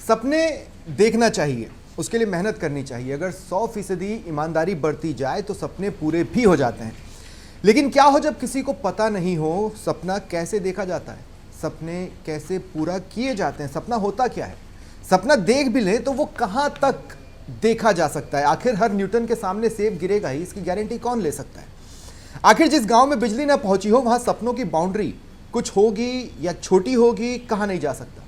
सपने देखना चाहिए, उसके लिए मेहनत करनी चाहिए। अगर 100% ईमानदारी बरती जाए तो सपने पूरे भी हो जाते हैं। लेकिन क्या हो जब किसी को पता नहीं हो सपना कैसे देखा जाता है, सपने कैसे पूरा किए जाते हैं, सपना होता क्या है, सपना देख भी लें तो वो कहाँ तक देखा जा सकता है। आखिर हर न्यूटन के सामने सेब गिरेगा ही, इसकी गारंटी कौन ले सकता है। आखिर जिस गांव में बिजली ना पहुंची हो वहां सपनों की बाउंड्री कुछ होगी या छोटी होगी, कहा नहीं जा सकता।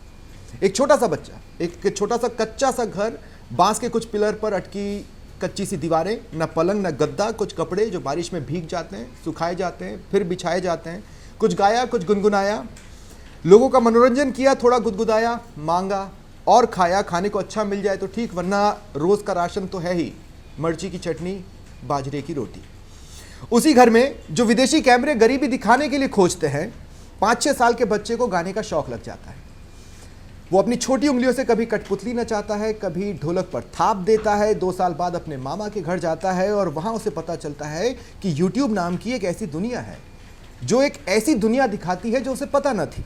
एक छोटा सा बच्चा, एक छोटा सा कच्चा सा घर, बांस के कुछ पिलर पर अटकी कच्ची सी दीवारें, न पलंग न गद्दा, कुछ कपड़े जो बारिश में भीग जाते हैं, सुखाए जाते हैं, फिर बिछाए जाते हैं। कुछ गाया, कुछ गुनगुनाया, लोगों का मनोरंजन किया, थोड़ा गुदगुदाया, मांगा और खाया। खाने को अच्छा मिल जाए तो ठीक, वरना रोज का राशन तो है ही, मिर्ची की चटनी, बाजरे की रोटी। उसी घर में जो विदेशी कैमरे गरीबी दिखाने के लिए खोजते हैं, 5-6 साल के बच्चे को गाने का शौक लग जाता है। वो अपनी छोटी उंगलियों से कभी कठपुतली नचाता है, कभी ढोलक पर थाप देता है। 2 साल बाद अपने मामा के घर जाता है और वहां उसे पता चलता है कि YouTube नाम की एक ऐसी दुनिया है जो एक ऐसी दुनिया दिखाती है जो उसे पता न थी।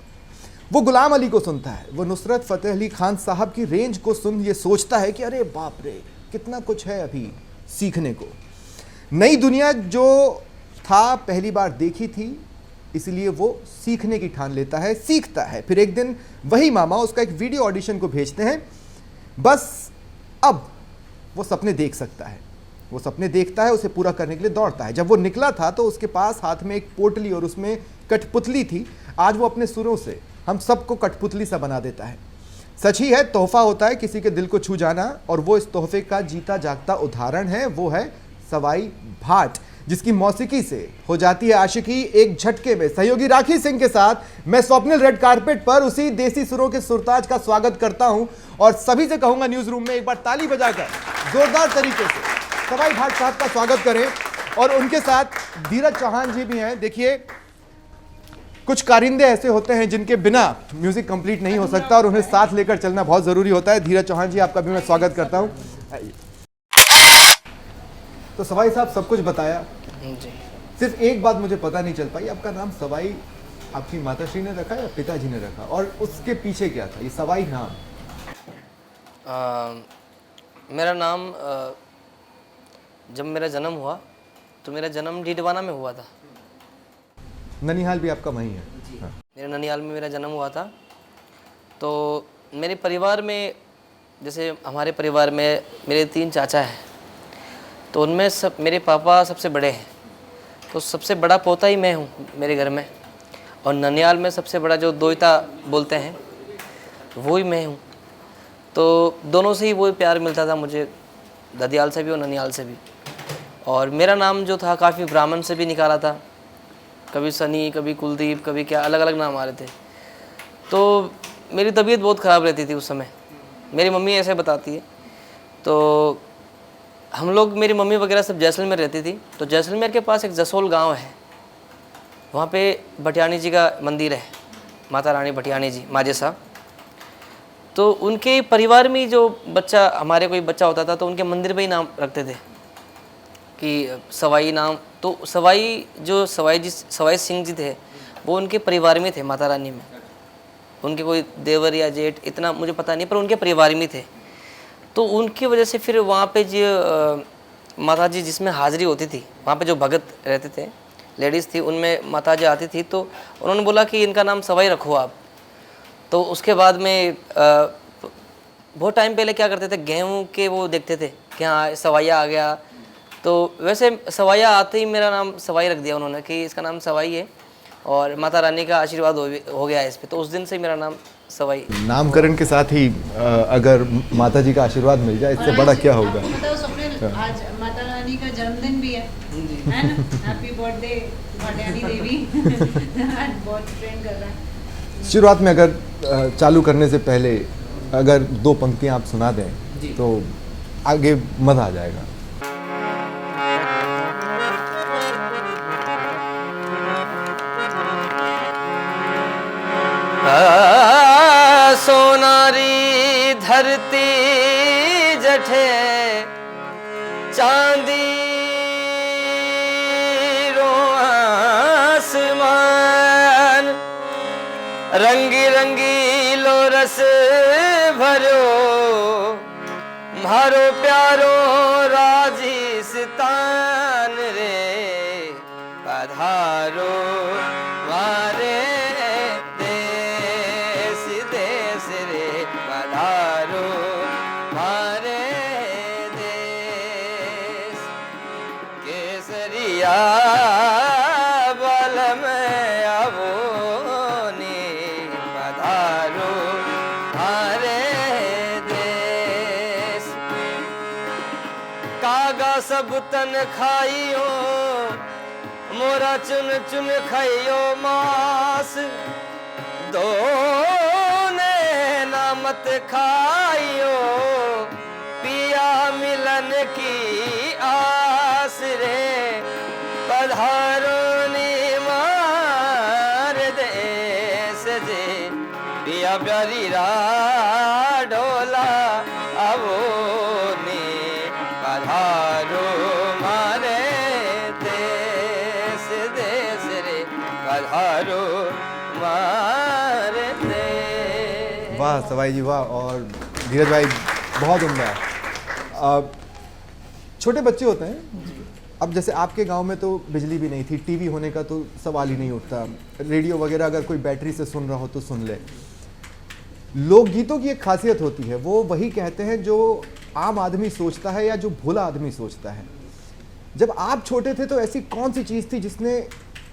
वो गुलाम अली को सुनता है, वो नुसरत फतेह अली खान साहब की रेंज को सुन ये सोचता है कि अरे बाप रे, कितना कुछ है अभी सीखने को। नई दुनिया जो था पहली बार देखी थी, इसलिए वो सीखने की ठान लेता है, सीखता है। फिर एक दिन वही मामा उसका एक वीडियो ऑडिशन को भेजते हैं। बस अब वो सपने देख सकता है, वो सपने देखता है, उसे पूरा करने के लिए दौड़ता है। जब वो निकला था तो उसके पास हाथ में एक पोटली और उसमें कठपुतली थी। आज वो अपने सुरों से हम सबको कठपुतली सा बना देता है। सच ही है, तोहफा होता है किसी के दिल को छू जाना, और वो इस तोहफे का जीता जागता उदाहरण है। वो है सवाई भाट, जिसकी मौसीकी से हो जाती है आशिकी एक झटके में। सहयोगी राखी सिंह के साथ मैं स्वप्निल रेड कारपेट पर उसी देसी सुरों के सुरताज का स्वागत करता हूं और सभी से कहूंगा न्यूज रूम में एक बार ताली बजाकर जोरदार तरीके से सवाई भाट साहब का स्वागत करें। और उनके साथ धीरज चौहान जी भी हैं। देखिए, कुछ कारिंदे ऐसे होते हैं जिनके बिना म्यूजिक कंप्लीट नहीं हो सकता और उन्हें साथ लेकर चलना बहुत जरूरी होता है। धीरज चौहान जी, आपका भी मैं स्वागत करता हूं। तो सवाई साहब सब कुछ बताया जी। सिर्फ एक बात मुझे पता नहीं चल पाई, आपका नाम सवाई आपकी माताश्री ने रखा या पिताजी ने रखा, और उसके पीछे क्या था ये सवाई नाम? मेरा नाम जब मेरा जन्म हुआ तो मेरा जन्म डीडवाना में हुआ था। ननिहाल भी आपका वहीं है? हाँ। मेरे ननिहाल में मेरा जन्म हुआ था। तो मेरे परिवार में, जैसे हमारे परिवार में मेरे 3 चाचा हैं, तो उनमें सब मेरे पापा सबसे बड़े हैं, तो सबसे बड़ा पोता ही मैं हूँ मेरे घर में। और ननिहाल में सबसे बड़ा जो दोहिता बोलते हैं वो ही मैं हूँ। तो दोनों से ही वो प्यार मिलता था मुझे, ददियाल से भी और ननिहाल से भी। और मेरा नाम जो था काफ़ी ब्राह्मण से भी निकाला था, कभी सनी, कभी कुलदीप, कभी क्या, अलग अलग नाम आ रहे थे। तो मेरी तबीयत बहुत ख़राब रहती थी उस समय, मेरी मम्मी ऐसे बताती है। तो हम लोग, मेरी मम्मी वगैरह सब जैसलमेर रहती थी। तो जैसलमेर के पास एक जसोल गांव है, वहाँ पे भटियाणी जी का मंदिर है, माता रानी भटियाणी जी, माजे साहब। तो उनके परिवार में जो बच्चा, हमारे कोई बच्चा होता था तो उनके मंदिर पे ही नाम रखते थे कि सवाई नाम। तो सवाई जो सवाई सिंह जी थे वो उनके परिवार में थे, माता रानी में। उनके कोई देवर या जेठ इतना मुझे पता नहीं, पर उनके परिवार में थे। तो उनकी वजह से फिर वहाँ पे जो माता जी जिसमें हाज़िरी होती थी, वहाँ पे जो भगत रहते थे, लेडीज़ थी, उनमें माता जी आती थी। तो उन्होंने बोला कि इनका नाम सवाई रखो आप। तो उसके बाद में बहुत टाइम पहले क्या करते थे, गेहूँ के वो देखते थे कि हाँ सवाइया आ गया, तो वैसे सवाइया आते ही मेरा नाम सवाई रख दिया उन्होंने कि इसका नाम सवाई है और माता रानी का आशीर्वाद हो गया है इस पर। तो उस दिन से मेरा नाम सवाई। नामकरण के साथ ही अगर माता जी का आशीर्वाद मिल जाए, इससे बड़ा क्या होगा। आज माता रानी का जन्मदिन भी है ना? हैप्पी बर्थडे भटियाणी देवी। बहुत ट्रेंड कर रहा है। शुरुआत में अगर चालू करने से पहले अगर 2 पंक्तियां आप सुना दें तो आगे मजा आ जाएगा। सोनारी धरती जठे चांदी रो आसमान, रंगी रंगी लो रस भरो मारो प्यारो राजस्थान रे पधारो मारे देश देश रे पधारो मारे देश केसरिया बल में आवोनी पधारो मारे देश कागा सब तन खाइयो मोरा चुन चुन खाइयो मास दो ने नामत खाइयो पिया मिलन की आस रे पधारो नी मार देश जे पिया प्यारी रा ढोला आवो नी पधारो मारे देश देश रे पधारो मारे देश। वाह सवाई जी वाह। और धीरज भाई बहुत उम्दा है। छोटे बच्चे होते हैं, अब जैसे आपके गांव में तो बिजली भी नहीं थी, टीवी होने का तो सवाल ही नहीं उठता, रेडियो वगैरह अगर कोई बैटरी से सुन रहा हो तो सुन ले। लोकगीतों की एक खासियत होती है, वो वही कहते हैं जो आम आदमी सोचता है या जो भोला आदमी सोचता है। जब आप छोटे थे तो ऐसी कौन सी चीज़ थी जिसने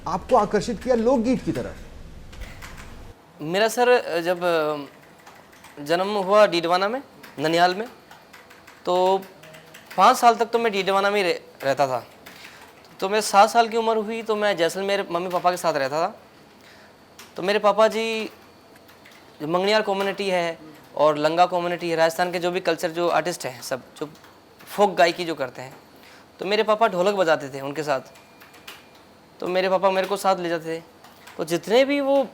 आपको आकर्षित किया लोकगीत की तरफ? मेरा सर जब जन्म हुआ डीडवाना में, ननिहाल में, तो 5 साल तक तो मैं डीडवाना में ही रहता था। तो मैं 7 साल की उम्र हुई तो मैं जैसलमेर मम्मी पापा के साथ रहता था। तो मेरे पापा जी जो मंगनियार कम्युनिटी है और लंगा कम्युनिटी है, राजस्थान के जो भी कल्चर जो आर्टिस्ट हैं सब जो फोक गायकी जो करते हैं, तो मेरे पापा ढोलक बजाते थे उनके साथ। तो मेरे पापा मेरे को साथ ले जाते थे। तो जितने भी वो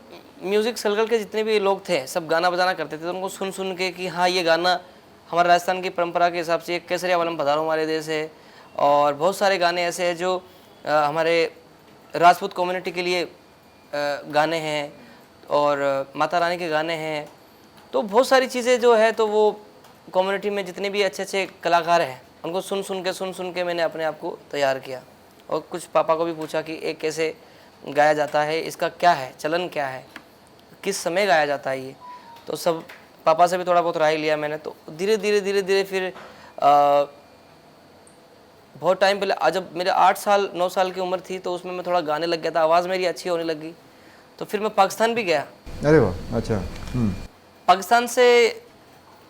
म्यूज़िक सर्कल के जितने भी लोग थे सब गाना बजाना करते थे, तो उनको सुन सुन के कि हाँ ये गाना हमारे राजस्थान की परंपरा के हिसाब से एक केसरिया वालम पधारो हमारे देश है। और बहुत सारे गाने ऐसे हैं जो हमारे राजपूत कम्युनिटी के लिए गाने हैं और माता रानी के गाने हैं। तो बहुत सारी चीज़ें जो है तो वो कम्युनिटी में जितने भी अच्छे अच्छे कलाकार हैं उनको सुन सुन के मैंने अपने आप को तैयार किया। और कुछ पापा को भी पूछा कि एक कैसे गाया जाता है, इसका क्या है चलन, क्या है, किस समय गाया जाता है ये। तो सब पापा से भी थोड़ा बहुत राय लिया मैंने। तो धीरे धीरे फिर बहुत टाइम पहले जब मेरे 8 साल 9 साल की उम्र थी तो उसमें मैं थोड़ा गाने लग गया था, आवाज़ मेरी अच्छी होने लगी। तो फिर मैं पाकिस्तान भी गया। अरे वाह, अच्छा। पाकिस्तान से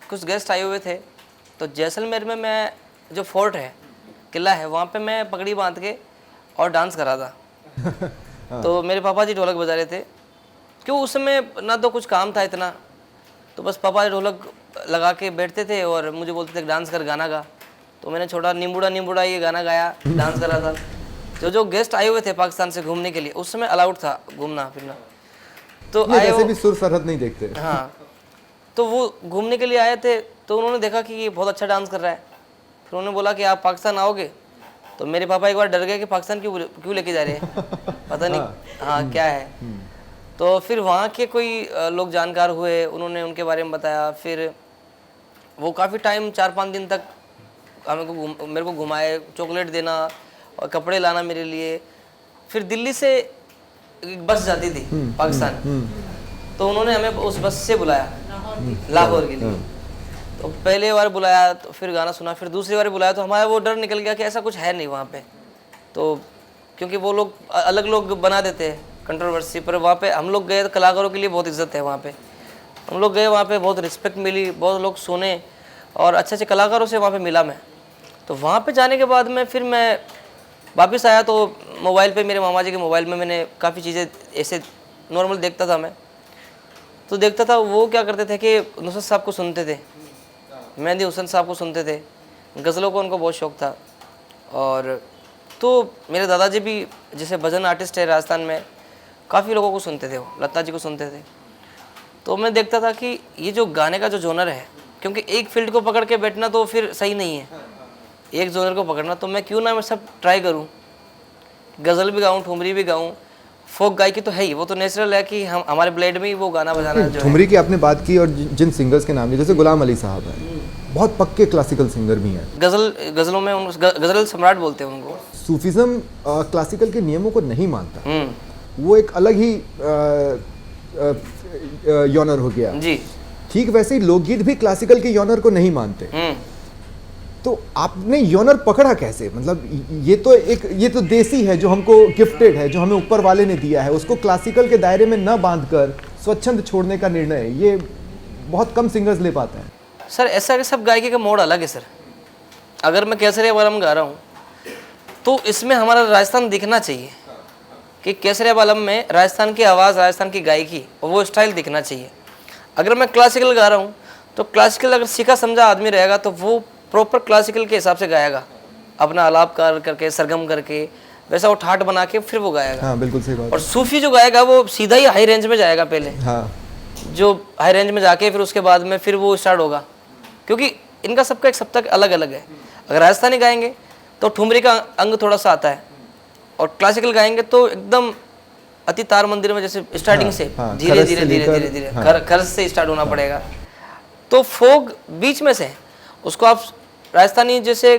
कुछ गेस्ट आए हुए थे, तो जैसलमेर में मैं जो फोर्ट है, किला है, वहाँ पे मैं पगड़ी बांध के और डांस करा था। तो मेरे पापा जी ढोलक बजा रहे थे, क्यों उस समय ना तो कुछ काम था इतना, तो बस पापा ढोलक लगा के बैठते थे और मुझे बोलते थे डांस कर, गाना गा। तो मैंने छोटा निम्बुड़ा निम्बुड़ा ये गाना गाया, डांस करा था। जो गेस्ट आए हुए थे पाकिस्तान से घूमने के लिए, उस समय अलाउड था घूमना फिरना, तो आए वैसे भी सुर सरहद नहीं देखते। हाँ, तो वो घूमने के लिए आए थे, तो उन्होंने देखा कि ये बहुत अच्छा डांस कर रहा है। फिर उन्होंने बोला कि आप पाकिस्तान आओगे। तो मेरे पापा एक बार डर गए कि पाकिस्तान क्यों लेके जा रहे हैं, पता नहीं हाँ क्या है। तो फिर वहाँ के कोई लोग जानकार हुए, उन्होंने उनके बारे में बताया। फिर वो काफ़ी टाइम 4-5 दिन तक मेरे को घुमाए, चॉकलेट देना और कपड़े लाना मेरे लिए। फिर दिल्ली से एक बस जाती थी पाकिस्तान, तो उन्होंने हमें उस बस से बुलाया लाहौर के लिए। तो पहले बार बुलाया तो फिर गाना सुना, फिर दूसरी बार बुलाया तो हमारा वो डर निकल गया कि ऐसा कुछ है नहीं वहाँ पे। तो क्योंकि वो लोग अलग लोग बना देते हैं कंट्रोवर्सी, पर वहाँ पे हम लोग गए तो कलाकारों के लिए बहुत इज्जत है वहाँ पे। हम लोग गए वहाँ पे, बहुत रिस्पेक्ट मिली, बहुत लोग सुने और अच्छे अच्छे कलाकारों से वहाँ पे मिला मैं। तो वहाँ पे जाने के बाद में फिर मैं वापस आया तो मोबाइल पे, मेरे मामा जी के मोबाइल में मैंने काफ़ी चीज़ें ऐसे नॉर्मल देखता था मैं। तो देखता था वो क्या करते थे कि नुसरत साहब को सुनते थे, मेहंदी हुसैन साहब को सुनते थे, गज़लों को उनको बहुत शौक़ था। और तो मेरे दादाजी भी जैसे भजन आर्टिस्ट है राजस्थान में, काफ़ी लोगों को सुनते थे, वो लता जी को सुनते थे। तो मैं देखता था कि ये जो गाने का जो जॉनर है, क्योंकि एक फील्ड को पकड़ के बैठना तो फिर सही नहीं है, एक जॉनर को पकड़ना, तो मैं क्यों ना मैं सब ट्राई करूं, गज़ल भी गाऊं, ठुमरी भी गाऊं, फोक गायकी तो है ही, वो तो नेचुरल है कि हम हमारे ब्लड में ही वो गाना बजाना जो है। ठुमरी की आपने बात की, और जिन सिंगर्स के नाम लिए, जैसे गुलाम अली साहब हैं, बहुत पक्के क्लासिकल सिंगर भी हैं। गज़लों में गज़ल सम्राट बोलते हैं उनको। सूफिज्म क्लासिकल के नियमों को नहीं मानता, वो एक अलग ही यॉनर हो गया जी। ठीक वैसे ही लोकगीत भी क्लासिकल के यॉनर को नहीं मानते। तो आपने यॉनर पकड़ा कैसे? मतलब ये तो देसी है, जो हमको गिफ्टेड है, जो हमें ऊपर वाले ने दिया है, उसको क्लासिकल के दायरे में न बांधकर स्वच्छंद छोड़ने का निर्णय ये बहुत कम सिंगर्स ले पाते हैं। सर ऐसा है कि सब गायकी का मोड अलग है सर। अगर मैं केसरिया बालम गा रहा हूँ तो इसमें हमारा राजस्थान दिखना चाहिए कि केसरिया बालम में राजस्थान की आवाज़, राजस्थान की गायकी और वो स्टाइल दिखना चाहिए। अगर मैं क्लासिकल गा रहा हूँ तो क्लासिकल अगर सीखा समझा आदमी रहेगा तो वो प्रॉपर क्लासिकल के हिसाब से गाएगा, अपना आलापकार करके, सरगम करके, वैसा वो ठाट बना के फिर वो गाएगा। हाँ बिल्कुल सही बात। और सूफी जो गाएगा वो सीधा ही हाई रेंज में जाएगा पहले। हाँ, जो हाई रेंज में जाके फिर उसके बाद में फिर वो स्टार्ट होगा, क्योंकि इनका सबका एक सप्तक अलग अलग है। अगर राजस्थानी गाएंगे तो ठुमरी का अंग थोड़ा सा आता है, और क्लासिकल गाएंगे तो एकदम अति तार मंदिर में जैसे स्टार्टिंग से धीरे धीरे धीरे धीरे धीरे खर्च से स्टार्ट होना पड़ेगा। तो फोक बीच में से उसको आप राजस्थानी जैसे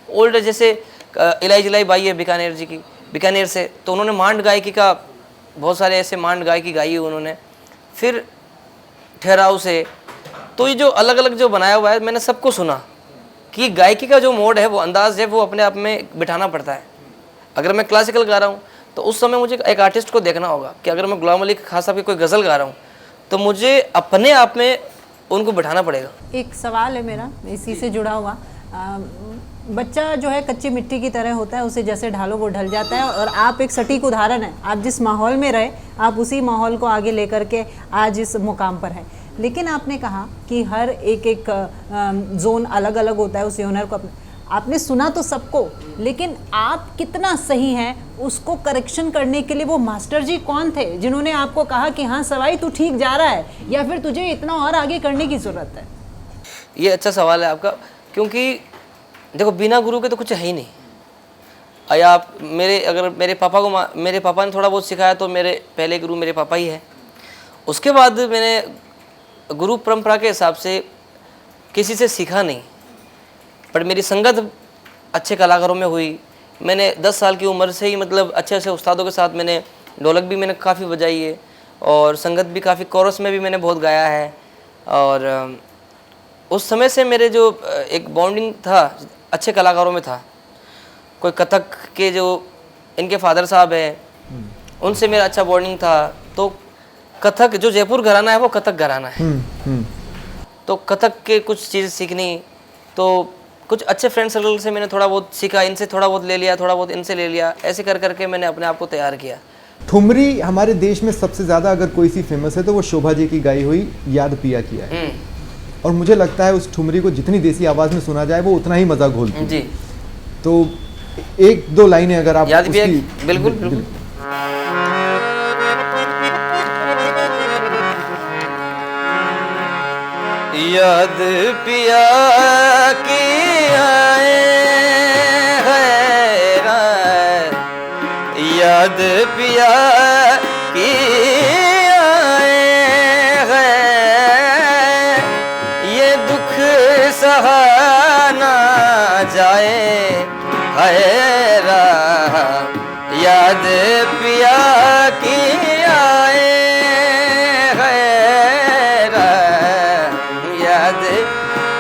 ओल्ड, जैसे इलाई जिलाई बाई है बीकानेर जी की, बीकानेर से, तो उन्होंने मांड गायकी का बहुत सारे ऐसे मांड गायकी गाई है उन्होंने। फिर ठहराव से, तो ये जो अलग अलग जो बनाया हुआ है मैंने सबको सुना कि गायकी का जो मोड है, वो अंदाज है, वो अपने आप में बिठाना पड़ता है। अगर मैं क्लासिकल गा रहा हूँ तो उस समय मुझे एक आर्टिस्ट को देखना होगा कि अगर मैं गुलाम अली खान साहब की कोई गज़ल गा रहा हूँ तो मुझे अपने आप में उनको बिठाना पड़ेगा। एक सवाल है मेरा इसी से जुड़ा हुआ, बच्चा जो है कच्ची मिट्टी की तरह होता है, उसे जैसे ढालो वो ढल जाता है, और आप एक सटीक उदाहरण है। आप जिस माहौल में रहे, आप उसी माहौल को आगे लेकर के आज इस मुकाम पर है। लेकिन आपने कहा कि हर एक जोन अलग अलग होता है, उस ओनर को आपने सुना तो सबको, लेकिन आप कितना सही हैं उसको करेक्शन करने के लिए वो मास्टर जी कौन थे जिन्होंने आपको कहा कि हाँ सवाई तू ठीक जा रहा है, या फिर तुझे इतना और आगे करने की ज़रूरत है? ये अच्छा सवाल है आपका, क्योंकि देखो बिना गुरु के तो कुछ है ही नहीं। या आप अगर मेरे पापा ने थोड़ा बहुत सिखाया तो मेरे पहले गुरु मेरे पापा ही है। उसके बाद मैंने गुरु परंपरा के हिसाब से किसी से सीखा नहीं, पर मेरी संगत अच्छे कलाकारों में हुई। मैंने 10 साल की उम्र से ही मतलब अच्छे अच्छे उस्तादों के साथ मैंने ढोलक भी मैंने काफ़ी बजाई है, और संगत भी काफ़ी, कोरस में भी मैंने बहुत गाया है। और उस समय से मेरे जो एक बॉन्डिंग था अच्छे कलाकारों में था। कोई कथक के जो इनके फादर साहब हैं उनसे मेरा अच्छा बॉन्डिंग था। तो कथक जो जयपुर घराना है वो कथक घराना है, तो कथक के कुछ चीज़ें सीखनी, तो कुछ अच्छे फ्रेंड सर्कल से मैंने थोड़ा बहुत सीखा, इनसे थोड़ा बहुत ले लिया, थोड़ा बहुत इनसे ले लिया, ऐसे कर करके मैंने अपने आप को तैयार किया। ठुमरी हमारे देश में सबसे ज़्यादा अगर कोई सी फेमस है तो वो शोभा जी की गाई हुई याद पिया किया है, और मुझे लगता है उस ठुमरी को जितनी देसी आवाज़ में सुना जाए वो उतना ही मज़ा घोलती है। जी, तो एक दो लाइनें अगर आप याद पिया, उसकी बिल्कुल बिल्कुल। याद पिया की आए है, याद पिया की आए है, ये दुख सहा ना जाए है, याद पिया की आए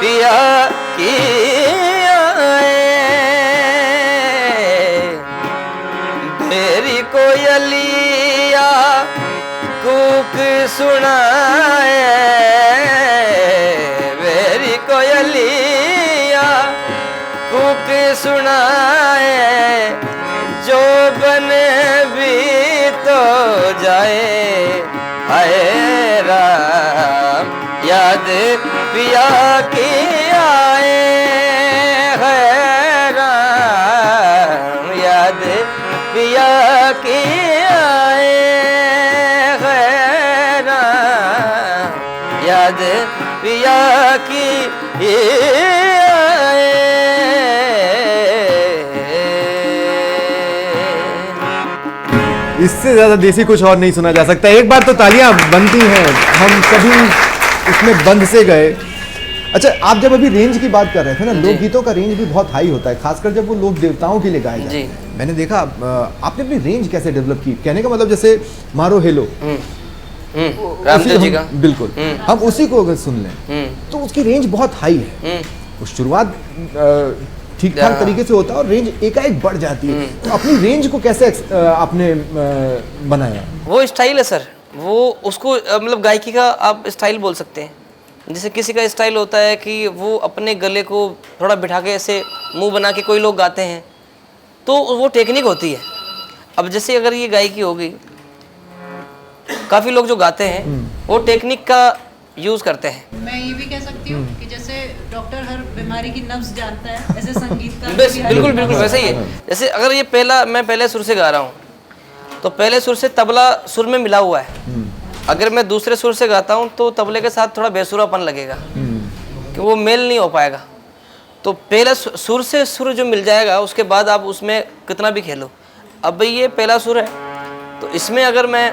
पिया की आए, मेरी कोयलिया कूक सुनाए, मेरी कोयलिया कूक सुनाए, जो बन भी तो जाए हाय राम, याद पिया की आए है राम, याद पिया की आए है राम, याद पिया की आए। इससे ज्यादा देसी कुछ और नहीं सुना जा सकता। एक बार तो तालियां बनती हैं, हम सभी इसमें बंद से गए। अच्छा, आप जब अभी रेंज की बात कर रहे थे ना, लोकगीतों का रेंज भी बहुत हाई होता है, खासकर जब वो लोक देवताओं के लिए गाए जाते हैं। मैंने देखा आपने अपनी रेंज कैसे डेवलप की, कहने का मतलब जैसे मारो हेलो रामदेव जी का, बिल्कुल हम उसी को अगर सुन लें तो उसकी रेंज बहुत हाई है। उस शुरुआत ठीक ठाक तरीके से होता है और रेंज एकाएक बढ़ जाती है। तो अपनी रेंज को कैसे आपने बनाया? वो स्टाइल है सर, वो उसको मतलब गायकी का आप स्टाइल बोल सकते हैं। जैसे किसी का स्टाइल होता है कि वो अपने गले को थोड़ा बिठा के ऐसे मुंह बना के कोई लोग गाते हैं, तो वो टेक्निक होती है। अब जैसे अगर ये गायकी होगी, काफ़ी लोग जो गाते हैं वो टेक्निक का यूज़ करते हैं। मैं ये भी कह सकती हूँ कि जैसे डॉक्टर हर बीमारी की नब्ज जानता है, ऐसे संगीतकार बस बिल्कुल बिल्कुल वैसे ही है। जैसे अगर ये मैं पहले सुर से गा रहा हूँ तो पहले सुर से तबला सुर में मिला हुआ है। अगर मैं दूसरे सुर से गाता हूँ तो तबले के साथ थोड़ा बेसुरापन लगेगा कि वो मेल नहीं हो पाएगा। तो पहले सुर से सुर जो मिल जाएगा, उसके बाद आप उसमें कितना भी खेलो। अब भाई ये पहला सुर है, तो इसमें अगर मैं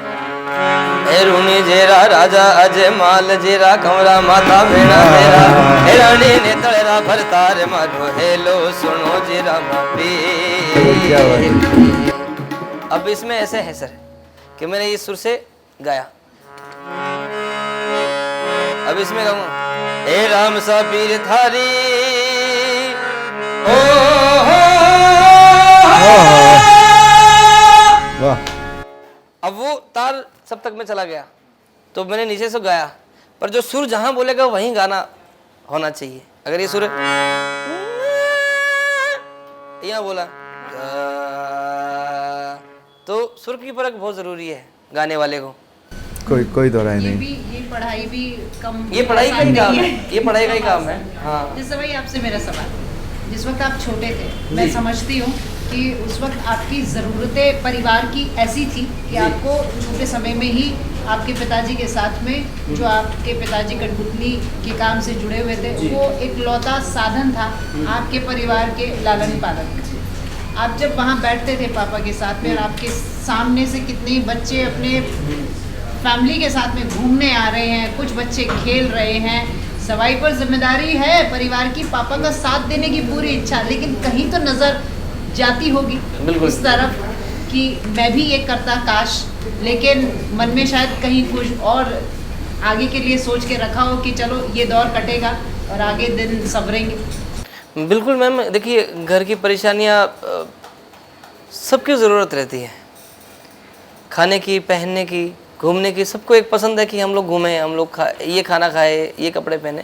हेरुनी जेरा राजा अजय माल जेरा कमरा माता भेड़ा मेरा हेरानी ने तड़ेरा भरतार मारो हेलो सुनो जेरा मापी। अब इसमें ऐसे है सर कि मैंने इस सुर से गाया, अब इसमें गाऊंगा हे राम सा पीर थारी ओ वाह। अब वो ताल सब तक में चला गया, तो मैंने नीचे से गाया, पर जो सुर जहां बोलेगा वहीं गाना होना चाहिए। अगर ये सुर यहाँ बोला तो सुर की परख बहुत जरूरी है गाने वाले को। कोई दो राय ये नहीं। भी ये पढ़ाई भी कम, ये पढ़ाई का ही काम है, ये पढ़ाई का ही काम है। हाँ, जैसे भाई आपसे मेरा सवाल, जिस वक्त आप छोटे थे, मैं समझती हूँ कि उस वक्त आपकी ज़रूरतें परिवार की ऐसी थी कि आपको छोटे समय में ही आपके पिताजी के साथ में, जो आपके पिताजी कठपुतली के काम से जुड़े हुए थे, वो एक लौता साधन था आपके परिवार के लालन पालन का। आप जब वहाँ बैठते थे पापा के साथ में और आपके सामने से कितने बच्चे अपने फैमिली के साथ में घूमने आ रहे हैं, कुछ बच्चे खेल रहे हैं, सवाई पर जिम्मेदारी है परिवार की, पापा का साथ देने की पूरी इच्छा, लेकिन कहीं तो नज़र जाती होगी इस तरफ कि मैं भी ये करता काश, लेकिन मन में शायद कहीं कुछ और आगे के लिए सोच के रखा हो कि चलो ये दौर कटेगा और आगे दिन संवरेंगे। बिल्कुल मैम, देखिए घर की परेशानियाँ सबकी ज़रूरत रहती है, खाने की, पहनने की, घूमने की। सबको एक पसंद है कि हम लोग घूमें, हम लोग ये खाना खाए, ये कपड़े पहने।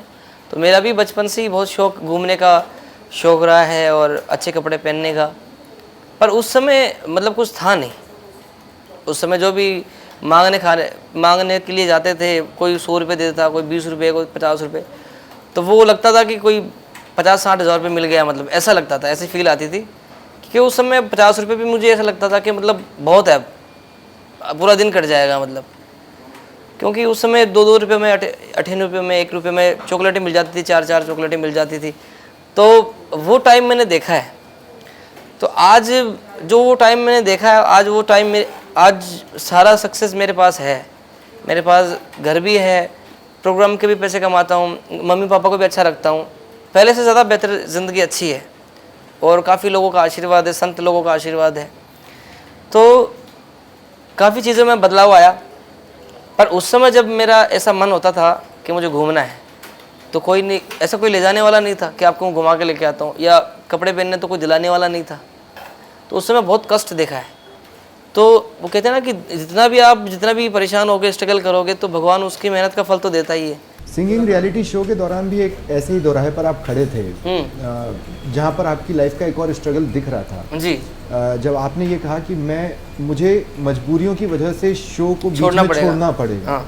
तो मेरा भी बचपन से ही बहुत शौक, घूमने का शौक रहा है और अच्छे कपड़े पहनने का। पर उस समय मतलब कुछ था नहीं। उस समय जो भी मांगने के लिए जाते थे, कोई 100 रुपये देता था, कोई 20 रुपये, कोई 50 रुपये, तो वो लगता था कि कोई 50-60 हज़ार रुपये मिल गया, मतलब ऐसा लगता था, ऐसी फील आती थी। क्योंकि उस समय 50 रुपये भी मुझे ऐसा लगता था कि मतलब बहुत है, पूरा दिन कट जाएगा मतलब। क्योंकि उस समय 2-2 रुपये में, 18 रुपये में, 1 रुपये में चॉकलेटें मिल जाती थी, 4-4 चॉकलेटें मिल जाती थी। तो वो टाइम मैंने देखा है। तो आज जो वो टाइम मैंने देखा है, आज वो टाइम में, आज सारा सक्सेस मेरे पास है। मेरे पास घर भी है, प्रोग्राम के भी पैसे कमाता हूँ, मम्मी पापा को भी अच्छा रखता हूँ। पहले से ज़्यादा बेहतर ज़िंदगी अच्छी है और काफ़ी लोगों का आशीर्वाद है, संत लोगों का आशीर्वाद है। तो काफ़ी चीज़ों में बदलाव आया। पर उस समय जब मेरा ऐसा मन होता था कि मुझे घूमना है, तो कोई नहीं, ऐसा कोई ले जाने वाला नहीं था कि आपको घुमा के लेके आता हूँ, या कपड़े पहनने तो कोई दिलाने वाला नहीं था। तो उस समय बहुत कष्ट देखा है। तो वो कहते हैं ना कि जितना भी परेशान होगे, स्ट्रगल करोगे, तो भगवान उसकी मेहनत का फल तो देता ही है। सिंगिंग रियलिटी शो के दौरान भी एक ऐसे ही दोराहे पर आप खड़े थे, जहाँ पर आपकी लाइफ का एक और स्ट्रगल दिख रहा था जी। जब आपने ये कहा कि मुझे मजबूरियों की वजह से शो को बीच में छोड़ना पड़ेगा। हाँ।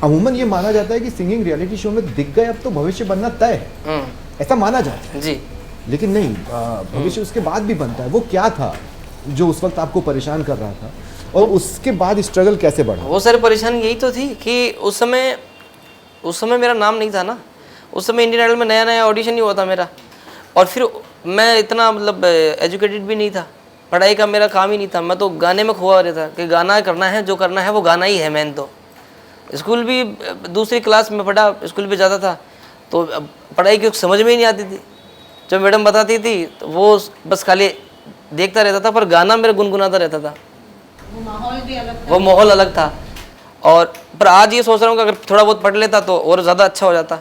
अमूमन ये माना जाता है कि सिंगिंग रियलिटी शो में दिख गए अब तो भविष्य बनना तय है, ऐसा माना जाता है जी। लेकिन नहीं, भविष्य उसके बाद भी बनता है। वो क्या था जो उस वक्त आपको परेशान कर रहा था और उसके बाद स्ट्रगल कैसे बढ़ा? वो सारी परेशानी यही तो थी कि उस समय मेरा नाम नहीं था ना। उस समय इंडियन आइडल में नया ऑडिशन ही हुआ था मेरा, और फिर मैं इतना मतलब एजुकेटेड भी नहीं था। पढ़ाई का मेरा काम ही नहीं था, मैं तो गाने में खोया रहता कि गाना करना है, जो करना है वो गाना ही है मेन। तो स्कूल भी दूसरी क्लास में पढ़ा, स्कूल भी जाता था तो पढ़ाई की समझ में ही नहीं आती थी। जब मैडम बताती थी तो वो बस खाली देखता रहता था, पर गाना मेरा गुनगुनाता रहता था। वो माहौल भी अलग था। वो माहौल अलग था। और पर आज ये सोच रहा हूँ कि अगर थोड़ा बहुत पढ़ लेता तो और ज़्यादा अच्छा हो जाता।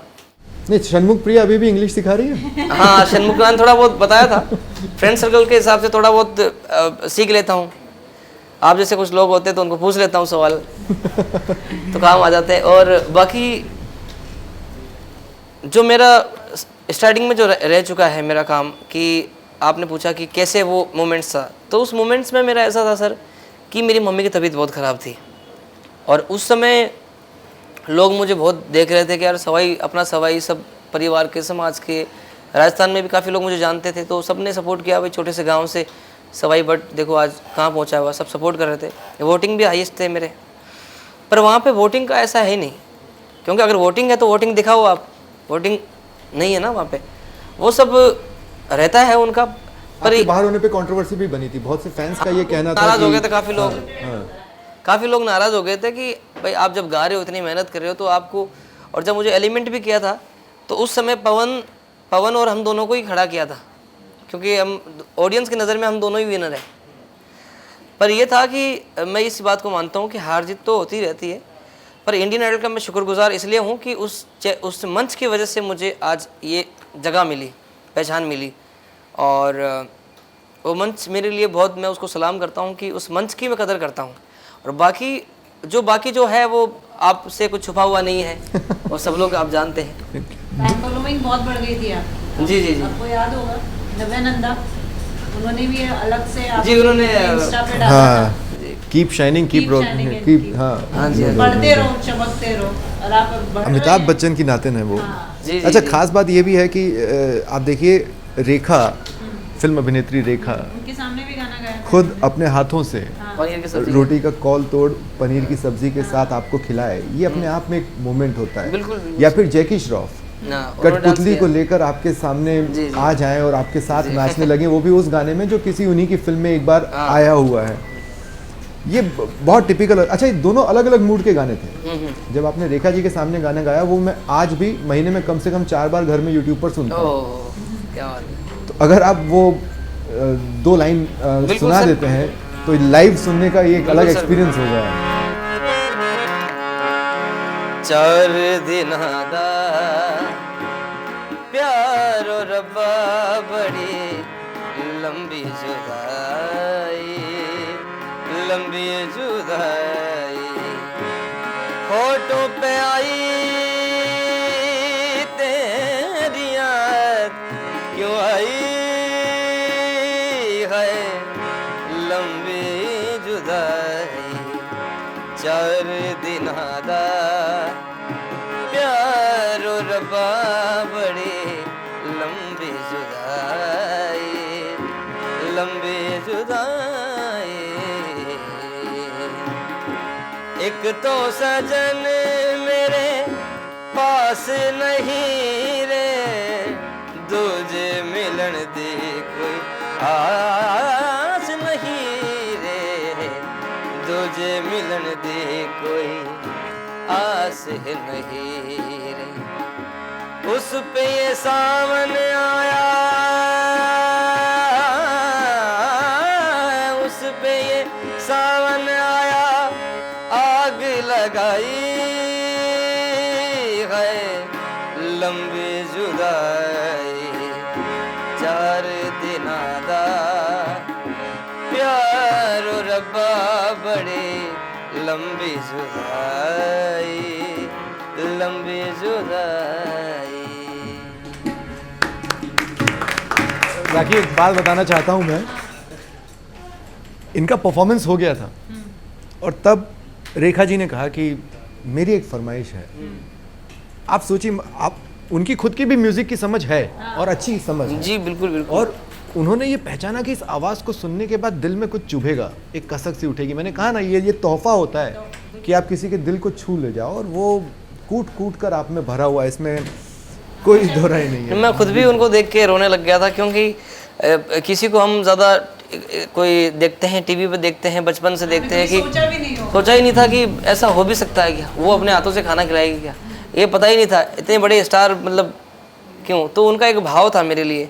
नहीं, षणमुख प्रिया अभी भी इंग्लिश सिखा रही है? हाँ, षणमुख ने थोड़ा बहुत बताया था, फ्रेंड सर्कल के हिसाब से थोड़ा बहुत सीख लेता हूँ। आप जैसे कुछ लोग होते हैं तो उनको पूछ लेता हूँ सवाल तो काम आ जाते हैं। और बाकी जो मेरा स्टार्टिंग में जो रह चुका है मेरा काम, कि आपने पूछा कि कैसे वो मोमेंट्स था, तो उस मोमेंट्स में मेरा ऐसा था सर कि मेरी मम्मी की तबीयत बहुत ख़राब थी और उस समय लोग मुझे बहुत देख रहे थे कि यार सवाई, अपना सवाई सब परिवार के, समाज के, राजस्थान में भी काफ़ी लोग मुझे जानते थे, तो सबने सपोर्ट किया। भाई छोटे से गांव से सवाई बट देखो आज कहाँ पहुँचा हुआ, सब सपोर्ट कर रहे थे। वोटिंग भी हाईएस्ट थे मेरे, पर वहाँ पे वोटिंग का ऐसा है नहीं, क्योंकि अगर वोटिंग है तो वोटिंग दिखाओ आप, वोटिंग नहीं है ना वहाँ पे, वो सब रहता है उनका। पर आपके बाहर होने पे कंट्रोवर्सी भी बनी थी, बहुत से फैंस का ये कहना था, नाराज हो गए थे हाँ, काफ़ी लोग नाराज़ हो गए थे कि भाई आप जब गा रहे हो, इतनी मेहनत कर रहे हो तो आपको। और जब मुझे एलिमेंट भी किया था तो उस समय पवन और हम दोनों को ही खड़ा किया था, क्योंकि हम ऑडियंस की नज़र में हम दोनों ही विनर हैं। पर यह था कि मैं इस बात को मानता हूँ कि हार जीत तो होती रहती है, पर इंडियन आइडल का मैं शुक्रगुजार इसलिए हूँ कि उस मंच की वजह से मुझे आज ये जगह मिली, पहचान मिली। और वो मंच मेरे लिए बहुत, मैं उसको सलाम करता हूँ कि उस मंच की मैं कदर करता हूँ। और बाकी जो है वो आपसे कुछ छुपा हुआ नहीं है और सब लोग आप जानते हैं। फैन फॉलोइंग बहुत बढ़ गई थी आपकी। जी जी जी आपको याद होगा नव्यानंदा, उन्होंने भी अलग से जी, उन्होंने इंस्टा पे डाला हाँ, था, कीप शाइनिंग, कीप हाँ हाँ जी, बढ़ते रहो, चमकते रहो, और आप बढ़ रहे अमिताभ हैं। बच्चन की नातिन है वो। जी अच्छा, जी, खास बात ये भी है कि आप देखिए, रेखा, फिल्म अभिनेत्री रेखा उनके सामने भी गाना गाया था। खुद अपने हाथों से पनीर की सब्जी। रोटी का कौल तोड़ पनीर की सब्जी के साथ आपको खिलाए, ये अपने आप में एक मोमेंट होता है। बिल्कुल, बिल्कुल। या फिर जैकी श्रॉफ ना, उन्होंने डांस कठपुतली किया। को लेकर आपके सामने जी, जी। आ जाएं और आपके साथ जी। नाचने लगे, वो भी उस गाने में जो किसी उन्हीं की फिल्म में एक बार हाँ। आया हुआ है। ये बहुत टिपिकल। अच्छा, ये दोनों अलग अलग मूड के गाने थे। जब आपने रेखा जी के सामने गाना गाया, वो मैं आज भी महीने में कम से कम 4 बार घर में यूट्यूब पर सुनता हूँ। ओह, क्या बात है। तो अगर आप वो 2 लाइन सुना सर। देते हैं तो लाइव सुनने का ये एक अलग बिल्कुल सर। एक्सपीरियंस होगा। 4 दिन दा प्यारो रब्बा, बड़ी लंबी जुदाई, लंबी जुदाई, होठों पे आई तेरी याद, क्यों आई है लंबी जुदाई। 4 दिन दा प्यारो रब्बा, बड़ी लंबी जुदाई, लंबी जुदाई। एक तो सजन मेरे पास नहीं रे, दूजे मिलन दी कोई आस नहीं रे, दूजे मिलन दी कोई आस नहीं रे। उस पे ये सावन आया, उस पे ये सावन आया, आग लगाई है लंबी जुदाई। 4 दिन दा प्यारो रब्बा, बड़ी लंबी जुदाई, लंबी जुदाई। बाकी एक बात बताना चाहता हूँ मैं, इनका परफॉर्मेंस हो गया था और तब रेखा जी ने कहा कि मेरी एक फरमाइश है। आप सोचिए, आप उनकी खुद की भी म्यूजिक की समझ है और अच्छी समझ है। जी बिल्कुल बिल्कुल। और उन्होंने ये पहचाना कि इस आवाज़ को सुनने के बाद दिल में कुछ चुभेगा, एक कसक सी उठेगी। मैंने कहा ना, ये तोहफा होता है कि आप किसी के दिल को छू ले जाओ, और वो कूट कूट कर आप में भरा हुआ है, इसमें कोई दोहराई नहीं है। मैं खुद भी उनको देख के रोने लग गया था, क्योंकि किसी को हम ज़्यादा कोई देखते हैं टीवी पे, देखते हैं बचपन से देखते हैं कि सोचा भी नहीं हो। सोचा ही नहीं था कि ऐसा हो भी सकता है क्या, वो अपने हाथों से खाना खिलाएगी क्या, ये पता ही नहीं था। इतने बड़े स्टार मतलब क्यों, तो उनका एक भाव था मेरे लिए।